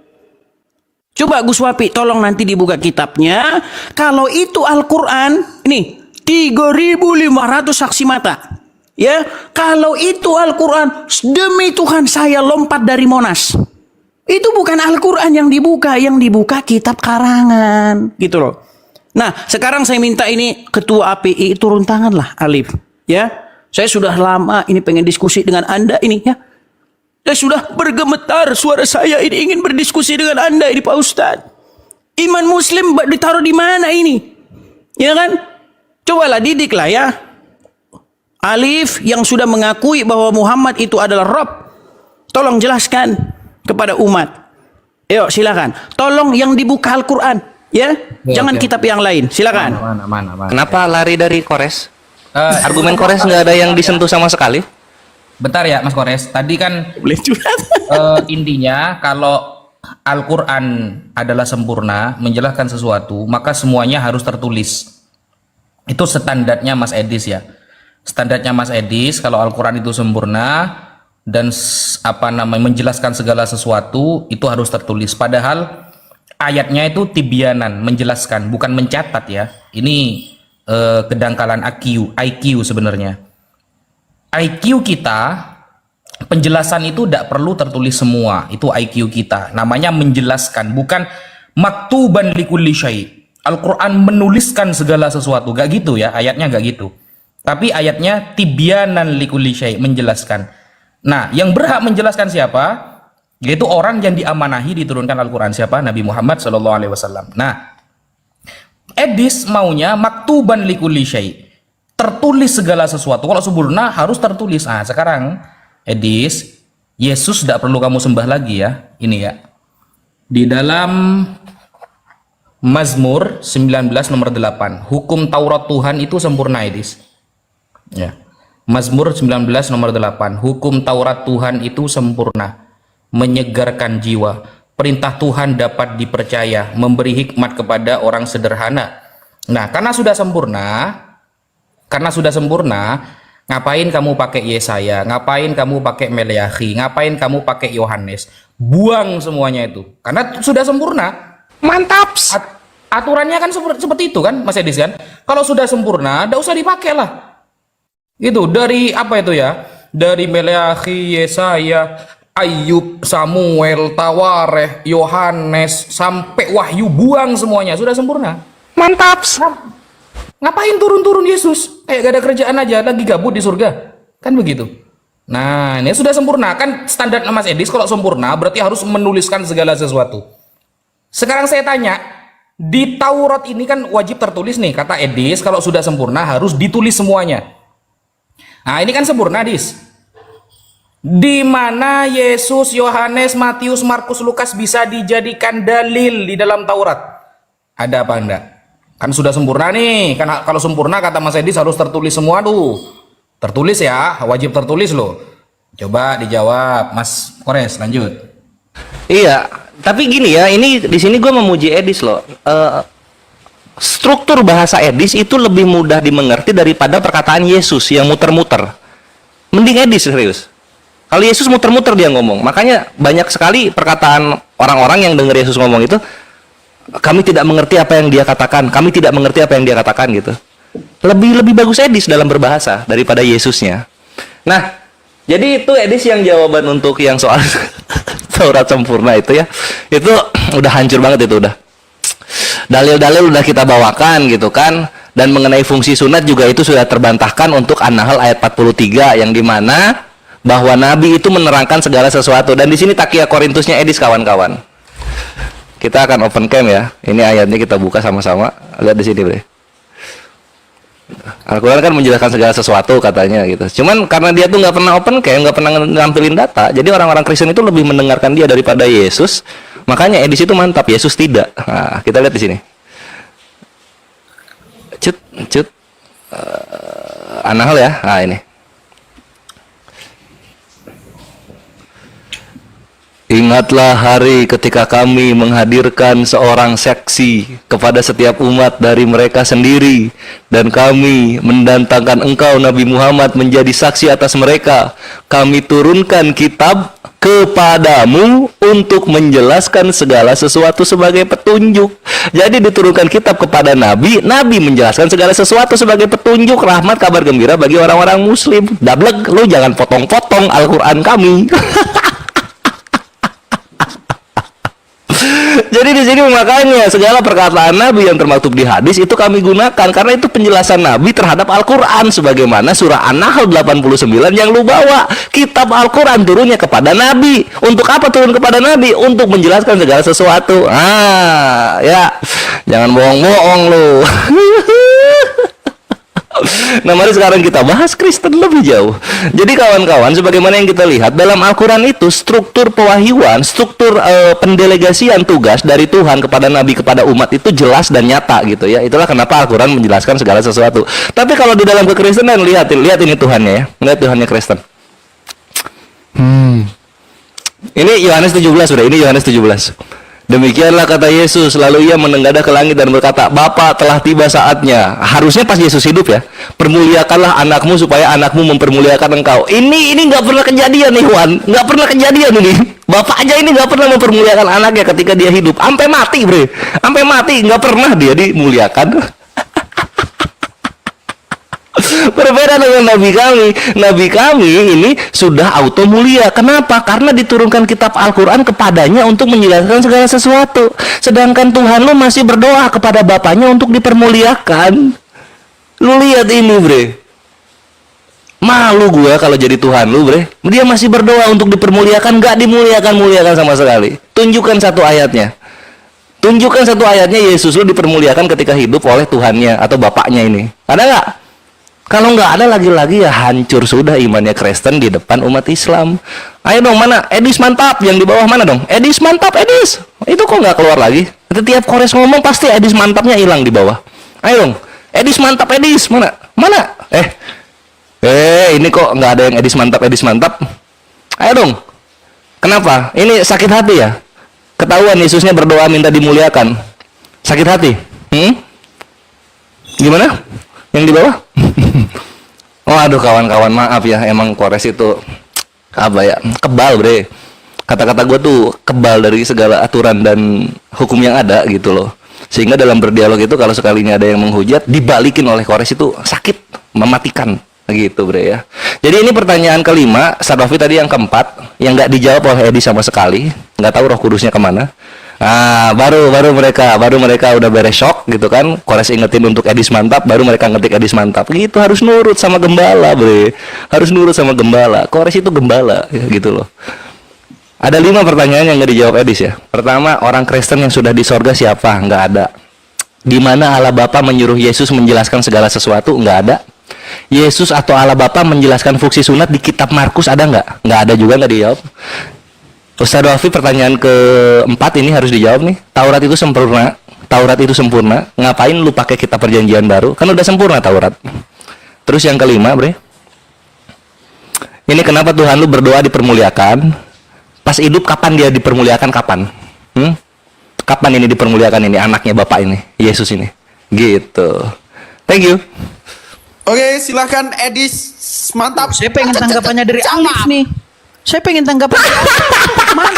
Coba Gus Wapi, tolong nanti dibuka kitabnya. Kalau itu Al-Quran, ini 3.500 saksi mata. Ya, kalau itu Al-Quran, demi Tuhan saya lompat dari Monas. Itu bukan Al-Quran yang dibuka kitab karangan, gitu loh. Nah, sekarang saya minta ini Ketua API turun tangan lah, Alif. Ya, saya sudah lama ini pengen diskusi dengan Anda ini ya. Saya sudah bergemetar suara saya ini ingin berdiskusi dengan Anda ini Pak Ustadz. Iman Muslim ditaruh di mana ini? Ya kan? Cobalah didiklah ya. Alif yang sudah mengakui bahwa Muhammad itu adalah Rabb. Tolong jelaskan kepada umat. Yuk silakan. Tolong yang dibuka Al-Quran, ya. Jangan oke. kitab yang lain. Silakan. Aman. Kenapa lari dari Kores? Eh, Argumen Kores nggak ada yang disentuh sama sekali. Bentar ya Mas Kores, tadi kan Boleh curhat. intinya kalau Al-Quran adalah sempurna menjelaskan sesuatu, maka semuanya harus tertulis. Itu standarnya Mas Edis ya. Standarnya Mas Edis kalau Al-Quran itu sempurna dan menjelaskan segala sesuatu itu harus tertulis. Padahal ayatnya itu tibyanan, menjelaskan, bukan mencatat ya. Ini kedangkalan IQ sebenarnya. IQ kita, penjelasan itu tidak perlu tertulis semua. Itu IQ kita. Namanya menjelaskan, bukan maktuban likulli syai'. Al-Quran menuliskan segala sesuatu. Gak gitu ya, ayatnya gak gitu. Tapi ayatnya tibyanan likulli syai', menjelaskan. Nah, yang berhak menjelaskan siapa? Yaitu orang yang diamanahi diturunkan Al-Quran. Siapa? Nabi Muhammad SAW. Nah, Edis maunya maktuban likulli syai', tertulis segala sesuatu. Kalau sempurna harus tertulis. Nah, sekarang Edis, Yesus tidak perlu kamu sembah lagi ya. Ini ya. Di dalam Mazmur 19 nomor 8, hukum Taurat Tuhan itu sempurna, Edis. Ya. Mazmur 19 nomor 8, hukum Taurat Tuhan itu sempurna, menyegarkan jiwa. Perintah Tuhan dapat dipercaya, memberi hikmat kepada orang sederhana. Nah, karena sudah sempurna, ngapain kamu pakai Yesaya, ngapain kamu pakai Meleakhi, ngapain kamu pakai Yohanes? Buang semuanya itu, karena sudah sempurna. Mantap. Aturannya kan seperti itu kan, Mas Edis kan? Kalau sudah sempurna, tidak usah dipakai lah. Itu dari apa itu ya? Dari Meleakhi, Yesaya, Ayub, Samuel, Tawareh, Yohanes, sampai Wahyu, buang semuanya, sudah sempurna. Mantap. Ngapain turun-turun Yesus? Kayak gak ada kerjaan aja, lagi gabut di surga. Kan begitu. Nah, ini sudah sempurna. Kan standar Mas Edis kalau sempurna berarti harus menuliskan segala sesuatu. Sekarang saya tanya, di Taurat ini kan wajib tertulis nih, kata Edis, kalau sudah sempurna harus ditulis semuanya. Nah, ini kan sempurna, Dis. Di mana Yesus, Yohanes, Matius, Markus, Lukas bisa dijadikan dalil di dalam Taurat? Ada apa enggak? Kan sudah sempurna nih. Kan kalau sempurna kata Mas Edis harus tertulis semua tuh. Tertulis ya, wajib tertulis loh. Coba dijawab, Mas Kores, lanjut. Iya, tapi gini ya, ini di sini gue memuji Edis loh. Struktur bahasa Edis itu lebih mudah dimengerti daripada perkataan Yesus yang muter-muter. Mending Edis serius. Kalau Yesus muter-muter dia ngomong, makanya banyak sekali perkataan orang-orang yang dengar Yesus ngomong itu, kami tidak mengerti apa yang dia katakan, kami tidak mengerti apa yang dia katakan gitu. Lebih bagus Edis dalam berbahasa daripada Yesusnya. Nah, jadi itu Edis yang jawaban untuk yang soal Taurat sempurna itu ya. Itu udah hancur banget itu udah. Dalil-dalil udah kita bawakan gitu kan, dan mengenai fungsi sunat juga itu sudah terbantahkan untuk An-Nahl ayat 43 yang dimana bahwa Nabi itu menerangkan segala sesuatu. Dan di sini takia Korintusnya Edis kawan-kawan. Kita akan open cam ya. Ini ayatnya kita buka sama-sama. Lihat di sini bre. Al-Quran kan menjelaskan segala sesuatu katanya gitu. Cuman karena dia tuh nggak pernah open cam, nggak pernah nampilin data, jadi orang-orang Kristen itu lebih mendengarkan dia daripada Yesus. Makanya Edis itu mantap, Yesus tidak. Nah, kita lihat di sini. Cut. An-Nahl ya. Nah, ini. Ingatlah hari ketika kami menghadirkan seorang saksi kepada setiap umat dari mereka sendiri, dan kami mendatangkan engkau Nabi Muhammad menjadi saksi atas mereka. Kami turunkan kitab kepadamu untuk menjelaskan segala sesuatu sebagai petunjuk. Jadi diturunkan kitab kepada Nabi, Nabi menjelaskan segala sesuatu sebagai petunjuk, rahmat, kabar gembira bagi orang-orang muslim. Dablek, lu jangan potong-potong Al-Quran kami. Jadi di sini makanya segala perkataan Nabi yang termaktub di hadis itu kami gunakan karena itu penjelasan Nabi terhadap Al-Quran, sebagaimana surah An-Nahl 89 yang lu bawa. Kitab Al-Quran turunnya kepada Nabi. Untuk apa turun kepada Nabi? Untuk menjelaskan segala sesuatu. Ya, jangan bohong-bohong lu. Nah, mari sekarang kita bahas Kristen lebih jauh. Jadi kawan-kawan, sebagaimana yang kita lihat dalam Al-Quran itu, struktur pewahyuan, struktur pendelegasian tugas dari Tuhan kepada Nabi, kepada umat itu jelas dan nyata gitu ya. Itulah kenapa Al-Quran menjelaskan segala sesuatu. Tapi kalau di dalam kekristenan, lihat ini Tuhannya ya. Lihat Tuhannya Kristen. Ini Yohanes 17 sudah, ini Yohanes 17. Demikianlah kata Yesus, lalu ia menengadah ke langit dan berkata, Bapa, telah tiba saatnya. Harusnya pas Yesus hidup ya, permuliakanlah anakmu supaya anakmu mempermuliakan engkau. Ini nggak pernah kejadian nih Wan, nggak pernah kejadian ini. Bapak aja ini nggak pernah mempermuliakan anaknya ketika dia hidup, sampai mati bre, sampai mati nggak pernah dia dimuliakan. Berbeda dengan Nabi kami ini sudah auto mulia. Kenapa? Karena diturunkan kitab Al-Quran kepadanya untuk menjelaskan segala sesuatu. Sedangkan Tuhan lu masih berdoa kepada Bapaknya untuk dipermuliakan. Lu lihat ini bre, malu gue kalau jadi Tuhan lu bre. Dia masih berdoa untuk dipermuliakan, gak dimuliakan sama sekali. Tunjukkan satu ayatnya. Tunjukkan satu ayatnya Yesus lu dipermuliakan ketika hidup oleh Tuhannya atau Bapaknya ini. Ada nggak? Kalau nggak ada, lagi-lagi ya hancur sudah imannya Kristen di depan umat Islam. Ayo dong, mana Edis mantap yang di bawah, mana dong Edis mantap Edis, itu kok nggak keluar lagi? Setiap Kores ngomong pasti Edis mantapnya hilang di bawah. Ayo dong Edis mantap Edis, mana ini kok nggak ada yang Edis mantap. Ayo dong, kenapa ini sakit hati ya? Ketahuan Yesusnya berdoa minta dimuliakan, sakit hati. Gimana yang di bawah? Waduh kawan-kawan, maaf ya, emang Kores itu apa ya, kebal bre. Kata-kata gue tuh kebal dari segala aturan dan hukum yang ada gitu loh. Sehingga dalam berdialog itu kalau sekalinya ada yang menghujat, dibalikin oleh Kores itu sakit, mematikan gitu bre ya. Jadi ini pertanyaan kelima, Sadofi tadi yang keempat, yang nggak dijawab oleh Edi sama sekali, nggak tahu Roh Kudusnya kemana. Nah, baru mereka udah beres shock gitu kan. Kores ingetin untuk Edis mantap, baru mereka ngetik Edis mantap. Gitu, harus nurut sama gembala, bre. Harus nurut sama gembala. Kores itu gembala, ya, gitu loh. Ada 5 pertanyaan yang nggak dijawab Edis ya. Pertama, orang Kristen yang sudah di sorga siapa? Nggak ada. Di mana Allah Bapa menyuruh Yesus menjelaskan segala sesuatu? Nggak ada. Yesus atau Allah Bapa menjelaskan fungsi sunat di kitab Markus ada nggak? Nggak ada juga, nggak dijawab. Ustaz Wafi, pertanyaan keempat ini harus dijawab nih. Taurat itu sempurna. Ngapain lu pakai kitab perjanjian baru? Kan udah sempurna Taurat. Terus yang kelima, bre, ini kenapa Tuhan lu berdoa dipermuliakan? Pas hidup kapan dia dipermuliakan? Kapan? Kapan ini dipermuliakan ini anaknya Bapak ini, Yesus ini? Gitu. Thank you. Oke, silahkan Edis mantap. Saya pengen tanggapannya dari Alif nih. Saya pengen tanggapan.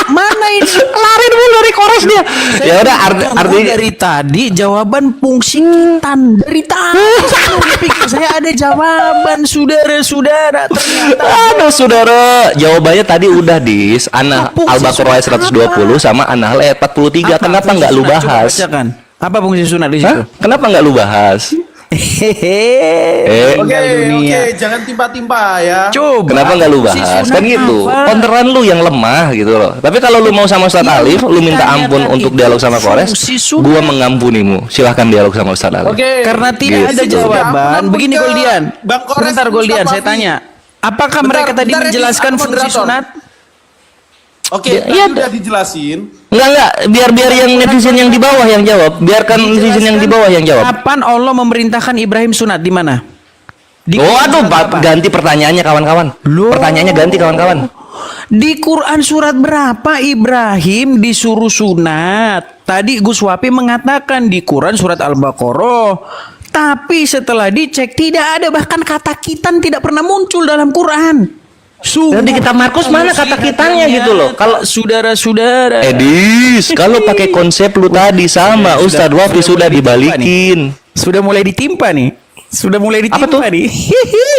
Mana ini? Lari dulu dari Kores dia. Ya udah, artinya dari tadi jawaban fungsi kitan. Dari tadi saya pikir saya ada jawaban, saudara-saudara. aduh saudara, jawabannya tadi udah dis. Al-Baqarah ayat 120 sama An-Nahl ayat 43. Kenapa nggak lu bahas? Apa fungsi sunat di situ? Hah? Kenapa nggak lu bahas? Oke, jangan timpa-timpa ya. Coba. Kenapa nggak lu bahas? Kan gitu. Konteran lu yang lemah gitu loh. Tapi kalau lu mau sama Ustaz Alif, lu minta ampun untuk dialog sama Kores, gua mengampunimu. Silahkan dialog sama Ustaz Alif. Oke. Karena tidak ada Gitu. jawaban. Begini Ke Goldian. Bang Kores, Bentar Goldian, saya Mustafa tanya. Apakah mereka tadi bentar, Edis, menjelaskan apa fungsi moderator? sunat? Oke, tadi udah dijelasin. Enggak, biar yang netizen yang di bawah yang jawab. Biarkan netizen yang di bawah yang jawab. Kapan Allah memerintahkan Ibrahim sunat di mana? Waduh, ganti pertanyaannya kawan-kawan. Loh. Pertanyaannya ganti kawan-kawan. Di Quran surat berapa Ibrahim disuruh sunat? Tadi Gus Wapi mengatakan di Quran surat Al-Baqarah. Tapi setelah dicek tidak ada, bahkan kata kitan tidak pernah muncul dalam Quran. Dan di kitab Markus mana kata kitannya gitu loh. Kalau saudara-saudara. Edis, kalau pakai konsep lu tadi sama Ustadz Wafi sudah dibalikin. Sudah mulai ditimpa nih. Sudah mulai ditimpa Apa tuh? nih.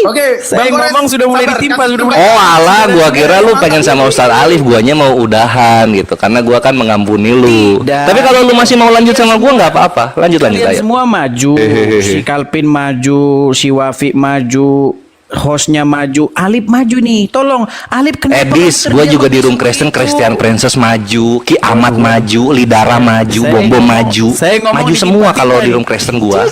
Oke, Saya Bang Kores, ngomong sudah mulai sabar, ditimpa, kasih sudah coba. mulai. Oh alah, gua kira lu pengen sama Ustadz Alif, guanya mau udahan gitu. Karena gua kan mengampuni lu. Tidak. Tapi kalau lu masih mau lanjut sama gua nggak apa-apa. Lanjut Kalian aja. semua maju. Si Kalpin maju, si Wafi maju. hostnya maju, Alip maju nih. Tolong, Alip kenapa Edis, kamu gue kerja juga di pakai room semua Kristen, itu? Christian Princess maju, Ki Ahmad maju, Lidara maju, Saya Bombo ngomong- maju, saya ngomong maju di semua tipe-tipe kalau di nih. room Kristen gua.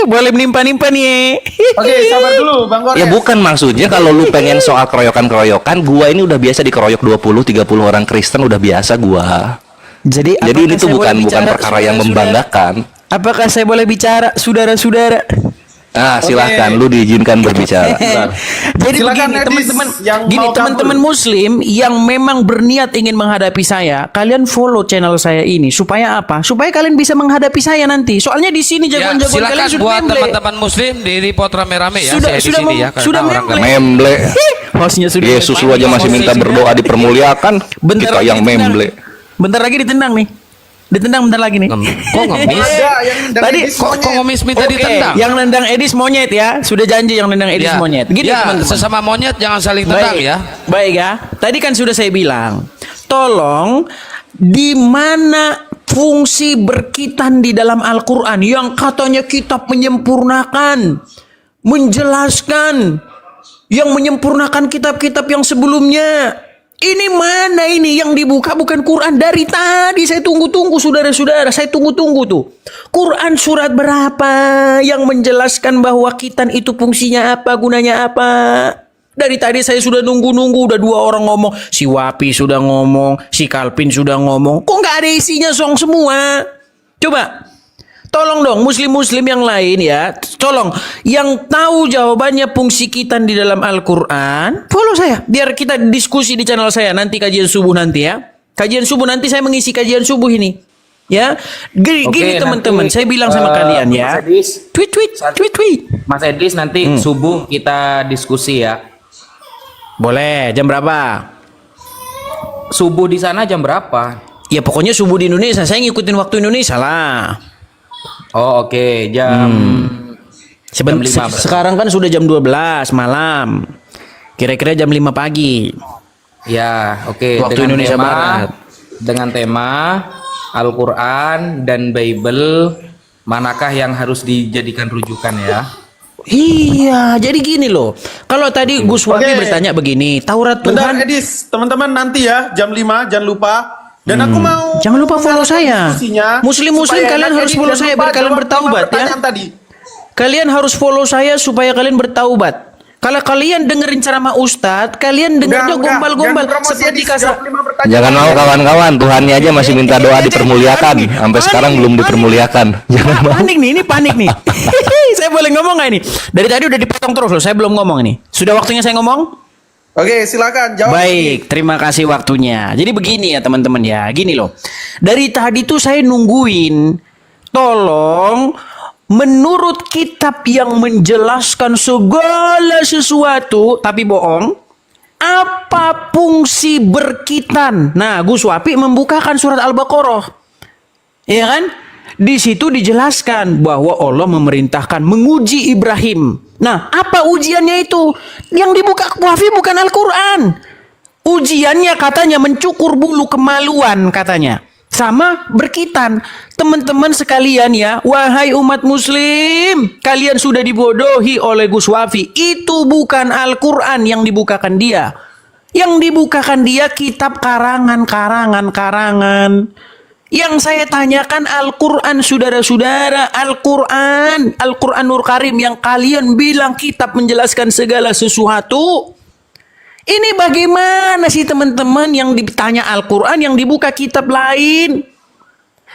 Boleh menimpa-nimpa nih. Oke, sabar dulu Bang Kores. Ya bukan maksudnya kalau lu pengen soal keroyokan-keroyokan, gua ini udah biasa dikeroyok 20-30 orang Kristen, udah biasa gua. Jadi Jadi ini apakah tuh saya bukan boleh bicara, perkara yang saudara-saudara? membanggakan. Apakah saya boleh bicara, saudara-saudara? Nah, silahkan lu diizinkan berbicara. Jadi Silakan, begini Edis, teman-teman, yang gini mau kabur. teman-teman Muslim yang memang berniat ingin menghadapi saya, kalian follow channel saya ini supaya apa? Supaya kalian bisa menghadapi saya nanti. Soalnya di sini Ya, jagoan-jagoan silakan kalian sudah buat memble. teman-teman muslim di report rame-rame ya. Sudah- saya di sudah sini mem- ya. karena sudah orang-orang- Memble. Hostnya sudah. Yesus lu aja masih minta berdoa dipermuliakan. Kita lagi yang ditendang. memble. Bentar lagi ditendang nih. Ditendang bentar lagi nih. Kok ngemis? Ada yang nendang Tadi Edis Kok monyet. ngemis minta Oke, ditendang? yang nendang Edis monyet ya. Sudah janji yang nendang Edis Ya, monyet. Gini ya, teman-teman. sesama monyet jangan saling tendang ya. Baik ya. Tadi kan sudah saya bilang, tolong di mana fungsi berkitan di dalam Al-Qur'an yang katanya kitab menyempurnakan, menjelaskan, yang menyempurnakan kitab-kitab yang sebelumnya. Ini mana ini yang dibuka bukan Quran dari tadi saya tunggu-tunggu saudara-saudara, saya tunggu-tunggu tuh. Quran surat berapa yang menjelaskan bahwa kitan itu fungsinya apa, gunanya apa? Dari tadi saya sudah nunggu-nunggu, udah 2 orang ngomong, si Wapi sudah ngomong, si Kalpin sudah ngomong. Kok nggak ada isinya song semua? Coba tolong dong muslim-muslim yang lain ya, tolong yang tahu jawabannya fungsi kitan di dalam Al-Qur'an, follow saya biar kita diskusi di channel saya nanti kajian subuh nanti ya. Kajian subuh nanti saya mengisi kajian subuh ini. Ya. Gini, Oke, gini teman-teman, nanti, saya bilang sama kalian ya. Mas Edis. Tweet. Mas Edis nanti subuh kita diskusi ya. Boleh, jam berapa? Subuh di sana jam berapa? Ya pokoknya subuh di Indonesia, saya ngikutin waktu Indonesia lah. Oh oke, jam jam 5 berarti. Sekarang kan sudah jam 12 malam. Kira-kira jam 5 pagi. Ya, oke. Waktu Indonesia Barat. Dengan tema Al-Quran dan Bible, manakah yang harus dijadikan rujukan ya? Iya, jadi gini loh. Kalau tadi Gus Wapi Oke. bertanya begini, Taurat Bentar Tuhan. Edis, teman-teman nanti ya jam 5 jangan lupa. Dan aku mau Jangan lupa follow mengarahkan saya. diskusinya Muslim-muslim supaya kalian enak, harus Edis. follow Jangan saya lupa biar kalian jawab bertaubat 5 ya. pertanyaan tadi. Kalian harus follow saya supaya kalian bertaubat. Kalau kalian dengerin ceramah Ustadz, kalian dengernya gombal-gombal Jangan promosi seperti Edis, kasar. jawab 5 pertanyaan. Jangan mau kawan-kawan, Tuhannya aja masih minta doa dipermuliakan. Sampai sekarang belum dipermuliakan. Jangan mau. Panik nih, ini panik nih. Saya boleh ngomong nggak ini? Dari tadi udah dipotong terus loh, saya belum ngomong ini. Sudah waktunya saya ngomong? Oke, silakan jawab. Baik, terima kasih waktunya. Jadi begini ya teman-teman ya, gini loh. Dari tadi tuh saya nungguin, tolong menurut kitab yang menjelaskan segala sesuatu, tapi bohong, apa fungsi berkitan? Nah, Gus Wapi membukakan surat Al-Baqarah. Iya kan? Di situ dijelaskan bahwa Allah memerintahkan menguji Ibrahim. Nah, apa ujiannya itu? Yang dibuka Wafi bukan Al-Quran. Ujiannya katanya mencukur bulu kemaluan katanya. Sama berkitan. Teman-teman sekalian ya, wahai umat muslim, kalian sudah dibodohi oleh Gus Wafi. Itu bukan Al-Quran yang dibukakan dia. Yang dibukakan dia kitab karangan. Yang saya tanyakan Al-Quran, saudara-saudara, Al-Quran Nur Karim yang kalian bilang kitab menjelaskan segala sesuatu. Ini bagaimana sih teman-teman yang ditanya Al-Quran yang dibuka kitab lain?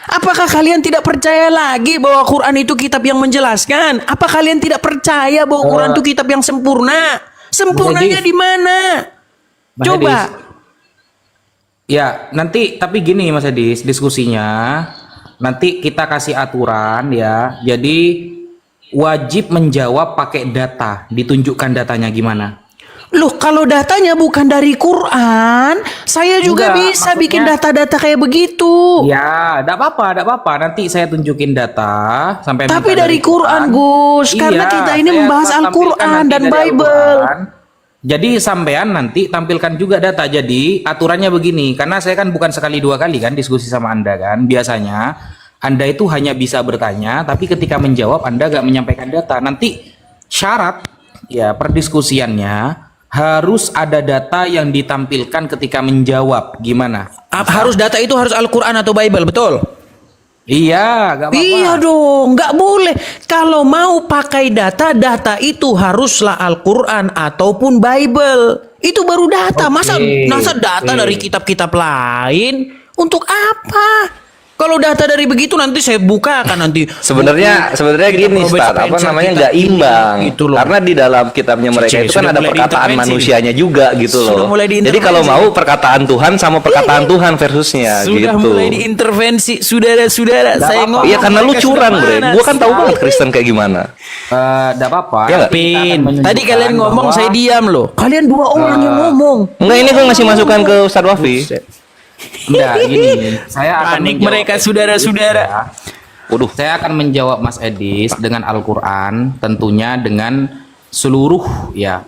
Apakah kalian tidak percaya lagi bahwa Quran itu kitab yang menjelaskan? Apa kalian tidak percaya bahwa Quran itu kitab yang sempurna? Sempurnanya di mana? Mas Coba. Edis. Ya, nanti tapi gini Mas Edis, diskusinya nanti kita kasih aturan ya. Jadi wajib menjawab pakai data, ditunjukkan datanya gimana. Loh, kalau datanya bukan dari Quran, saya juga Enggak, bisa maksudnya- bikin data-data kayak begitu. Ya, enggak apa-apa. Nanti saya tunjukin data sampai Tapi minta dari Quran, Gus. Karena kita ini saya membahas tampilkan Al-Quran nanti dan dari Bible. Al-Quran. Jadi sampean nanti tampilkan juga data. Jadi aturannya begini, karena saya kan bukan sekali 2 kali kan diskusi sama Anda kan. Biasanya Anda itu hanya bisa bertanya, tapi ketika menjawab Anda gak menyampaikan data. Nanti syarat ya perdiskusiannya harus ada data yang ditampilkan ketika menjawab. Gimana? Harus data itu harus Al-Quran atau Bible, betul? Iya, gak apa-apa. Iya dong, nggak boleh. Kalau mau pakai data, data itu haruslah Al-Quran ataupun Bible. Itu baru data. Masa data dari kitab-kitab lain untuk apa? Kalau data dari begitu nanti saya buka kan nanti. Sebenarnya Kita gini, Robert Ustaz, apa Spencer, namanya kita nggak ini, imbang. gitu loh. Karena di dalam kitabnya mereka Cece, itu kan sudah ada mulai perkataan diintervensi manusianya juga gitu Sudah loh. mulai Jadi diintervensi. kalau mau perkataan Tuhan sama perkataan Tuhan versusnya Sudah gitu. mulai diintervensi, saudara-saudara. Saya ngomong. Iya karena lu mereka curang, sudah Bre. panas. Gua kan tahu banget Kristen kayak gimana. Gak apa-apa. Ya nggak? Kita akan Pin, menunjukkan tadi kalian ngomong bahwa- saya diam loh. Kalian dua orang yang ngomong. Enggak, ini gue ngasih masukan ke Ustadz Wafi. Enggak, gini. Saya akan Panik menjawab mereka, Edis saudara-saudara. ya. Waduh. Saya akan menjawab Mas Edis dengan Al-Quran, tentunya dengan seluruh ya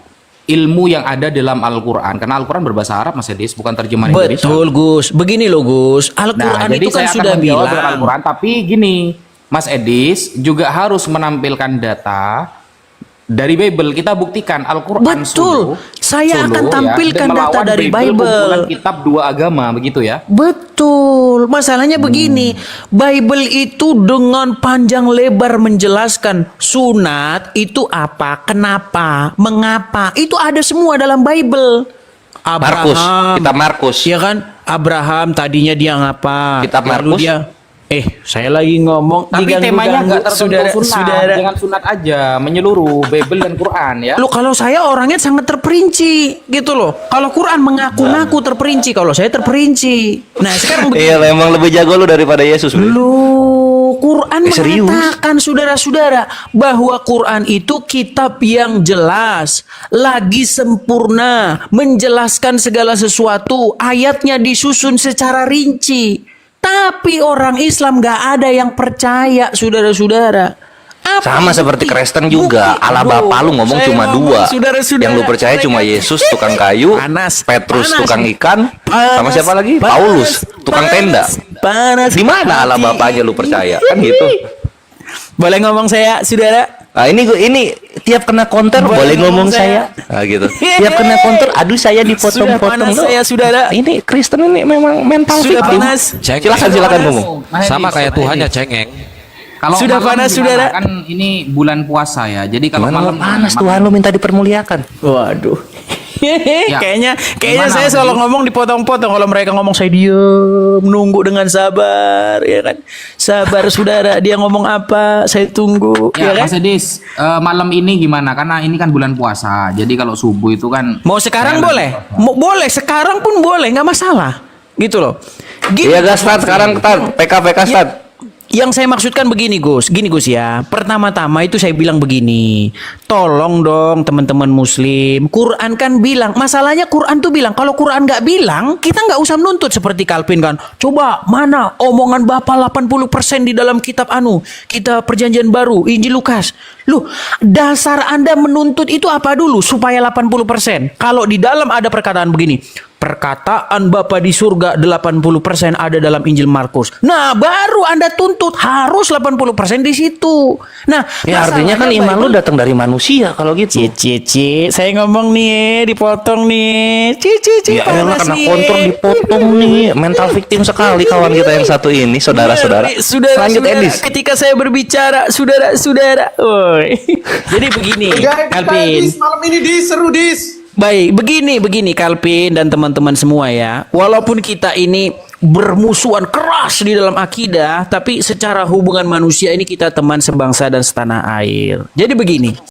ilmu yang ada dalam Al-Quran. Karena Al-Quran berbahasa Arab, Mas Edis, bukan terjemahan Indonesia. Betul Gus. Begini loh Gus. Al-Quran Jadi itu kan saya akan sudah menjawab dengan bilang. Al-Quran, tapi gini, Mas Edis juga harus menampilkan data dari Bible. Kita buktikan Al-Quran Betul. Saya akan ya, tampilkan dan data melawan dari Bible. kumpulan kitab dua agama, begitu ya. Betul. Masalahnya begini, Bible itu dengan panjang lebar menjelaskan sunat itu apa, kenapa, mengapa. Itu ada semua dalam Bible. Markus, kitab Markus. Iya kan? Abraham tadinya dia ngapa? Kitab Lalu Markus. dia saya lagi ngomong Tapi temanya nggak tertentu sunat, saudara. jangan sunat aja, menyeluruh Bible dan Quran ya. Lu kalau saya orangnya sangat terperinci gitu loh. Kalau Quran mengaku-ngaku terperinci, kalau saya terperinci. Nah, sekarang begini. Iya, emang lebih jago lu daripada Yesus, Bre. Lu Quran serius? mengatakan saudara-saudara bahwa Quran itu kitab yang jelas, lagi sempurna, menjelaskan segala sesuatu, ayatnya disusun secara rinci. Tapi orang Islam gak ada yang percaya, saudara-saudara. Apa Sama bukti? seperti Kristen juga. Bukti. Allah Bro, Bapa lu ngomong saya cuma dua. saudara-saudara, Yang lu percaya mereka- cuma Yesus tukang kayu, Panas, Petrus panas. tukang ikan, sama Panas, siapa lagi? panas, Paulus tukang panas, tenda. Panas. Di mana Allah hati. Bapa aja lu percaya? Kan gitu. Boleh ngomong saya, saudara? Nah, ini tiap kena counter boleh ngomong saya. Nah, gitu. Tiap kena counter, aduh saya Sudah dipotong-potong panas lu. saya, saudara. Ini Kristen ini memang mental Sudah victim. panas. Silakan ngomong. Mas Sama Edis, kayak Mas Tuhannya Edis. cengeng. Kalau Sudah malam panas, gimana? saudara? Kan ini bulan puasa ya. Jadi kalau Gimana malam panas malam- Tuhan lu minta dipermuliakan. Waduh. Ya. kayaknya Gimana, saya Mas selalu Edi? ngomong dipotong-potong. Kalau mereka ngomong saya diem, menunggu dengan sabar, ya kan? Sabar saudara, dia ngomong apa, saya tunggu, Ya, ya kan? Mas Edis, malam ini gimana? Karena ini kan bulan puasa. Jadi kalau subuh itu kan Mau sekarang saya boleh, boleh sekarang pun boleh, nggak masalah, gitu loh. Gini, Iya, gas start sekarang start. PK start. Yang saya maksudkan begini Gus, gini Gus ya. Pertama-tama itu saya bilang begini, tolong dong teman-teman Muslim. Quran kan bilang, masalahnya Quran tuh bilang, kalau Quran nggak bilang, kita nggak usah menuntut seperti Calvin kan. Coba mana omongan Bapak 80% di dalam kitab kitab Perjanjian Baru, Injil Lukas. Loh, dasar Anda menuntut itu apa dulu supaya 80%? Kalau di dalam ada perkataan begini, perkataan Bapa di surga 80% ada dalam Injil Markus. Nah, baru Anda tuntut harus 80% di situ. Nah, Ya artinya kan masalahnya iman lu Bible- datang dari manusia kalau gitu. Cici, saya ngomong nih, dipotong nih. Cici, Ya elah panas kena nih. kontur dipotong nih. Mental victim sekali kawan kita yang satu ini, saudara-saudara. Lanjut Edis. Ketika saya berbicara, saudara-saudara. Woi. Jadi begini, Udah, Calvin. Dis, malam ini seru dis. Baik, begini Calvin dan teman-teman semua ya. Walaupun kita ini bermusuhan keras di dalam akidah, tapi secara hubungan manusia ini kita teman sebangsa dan setanah air. Jadi begini.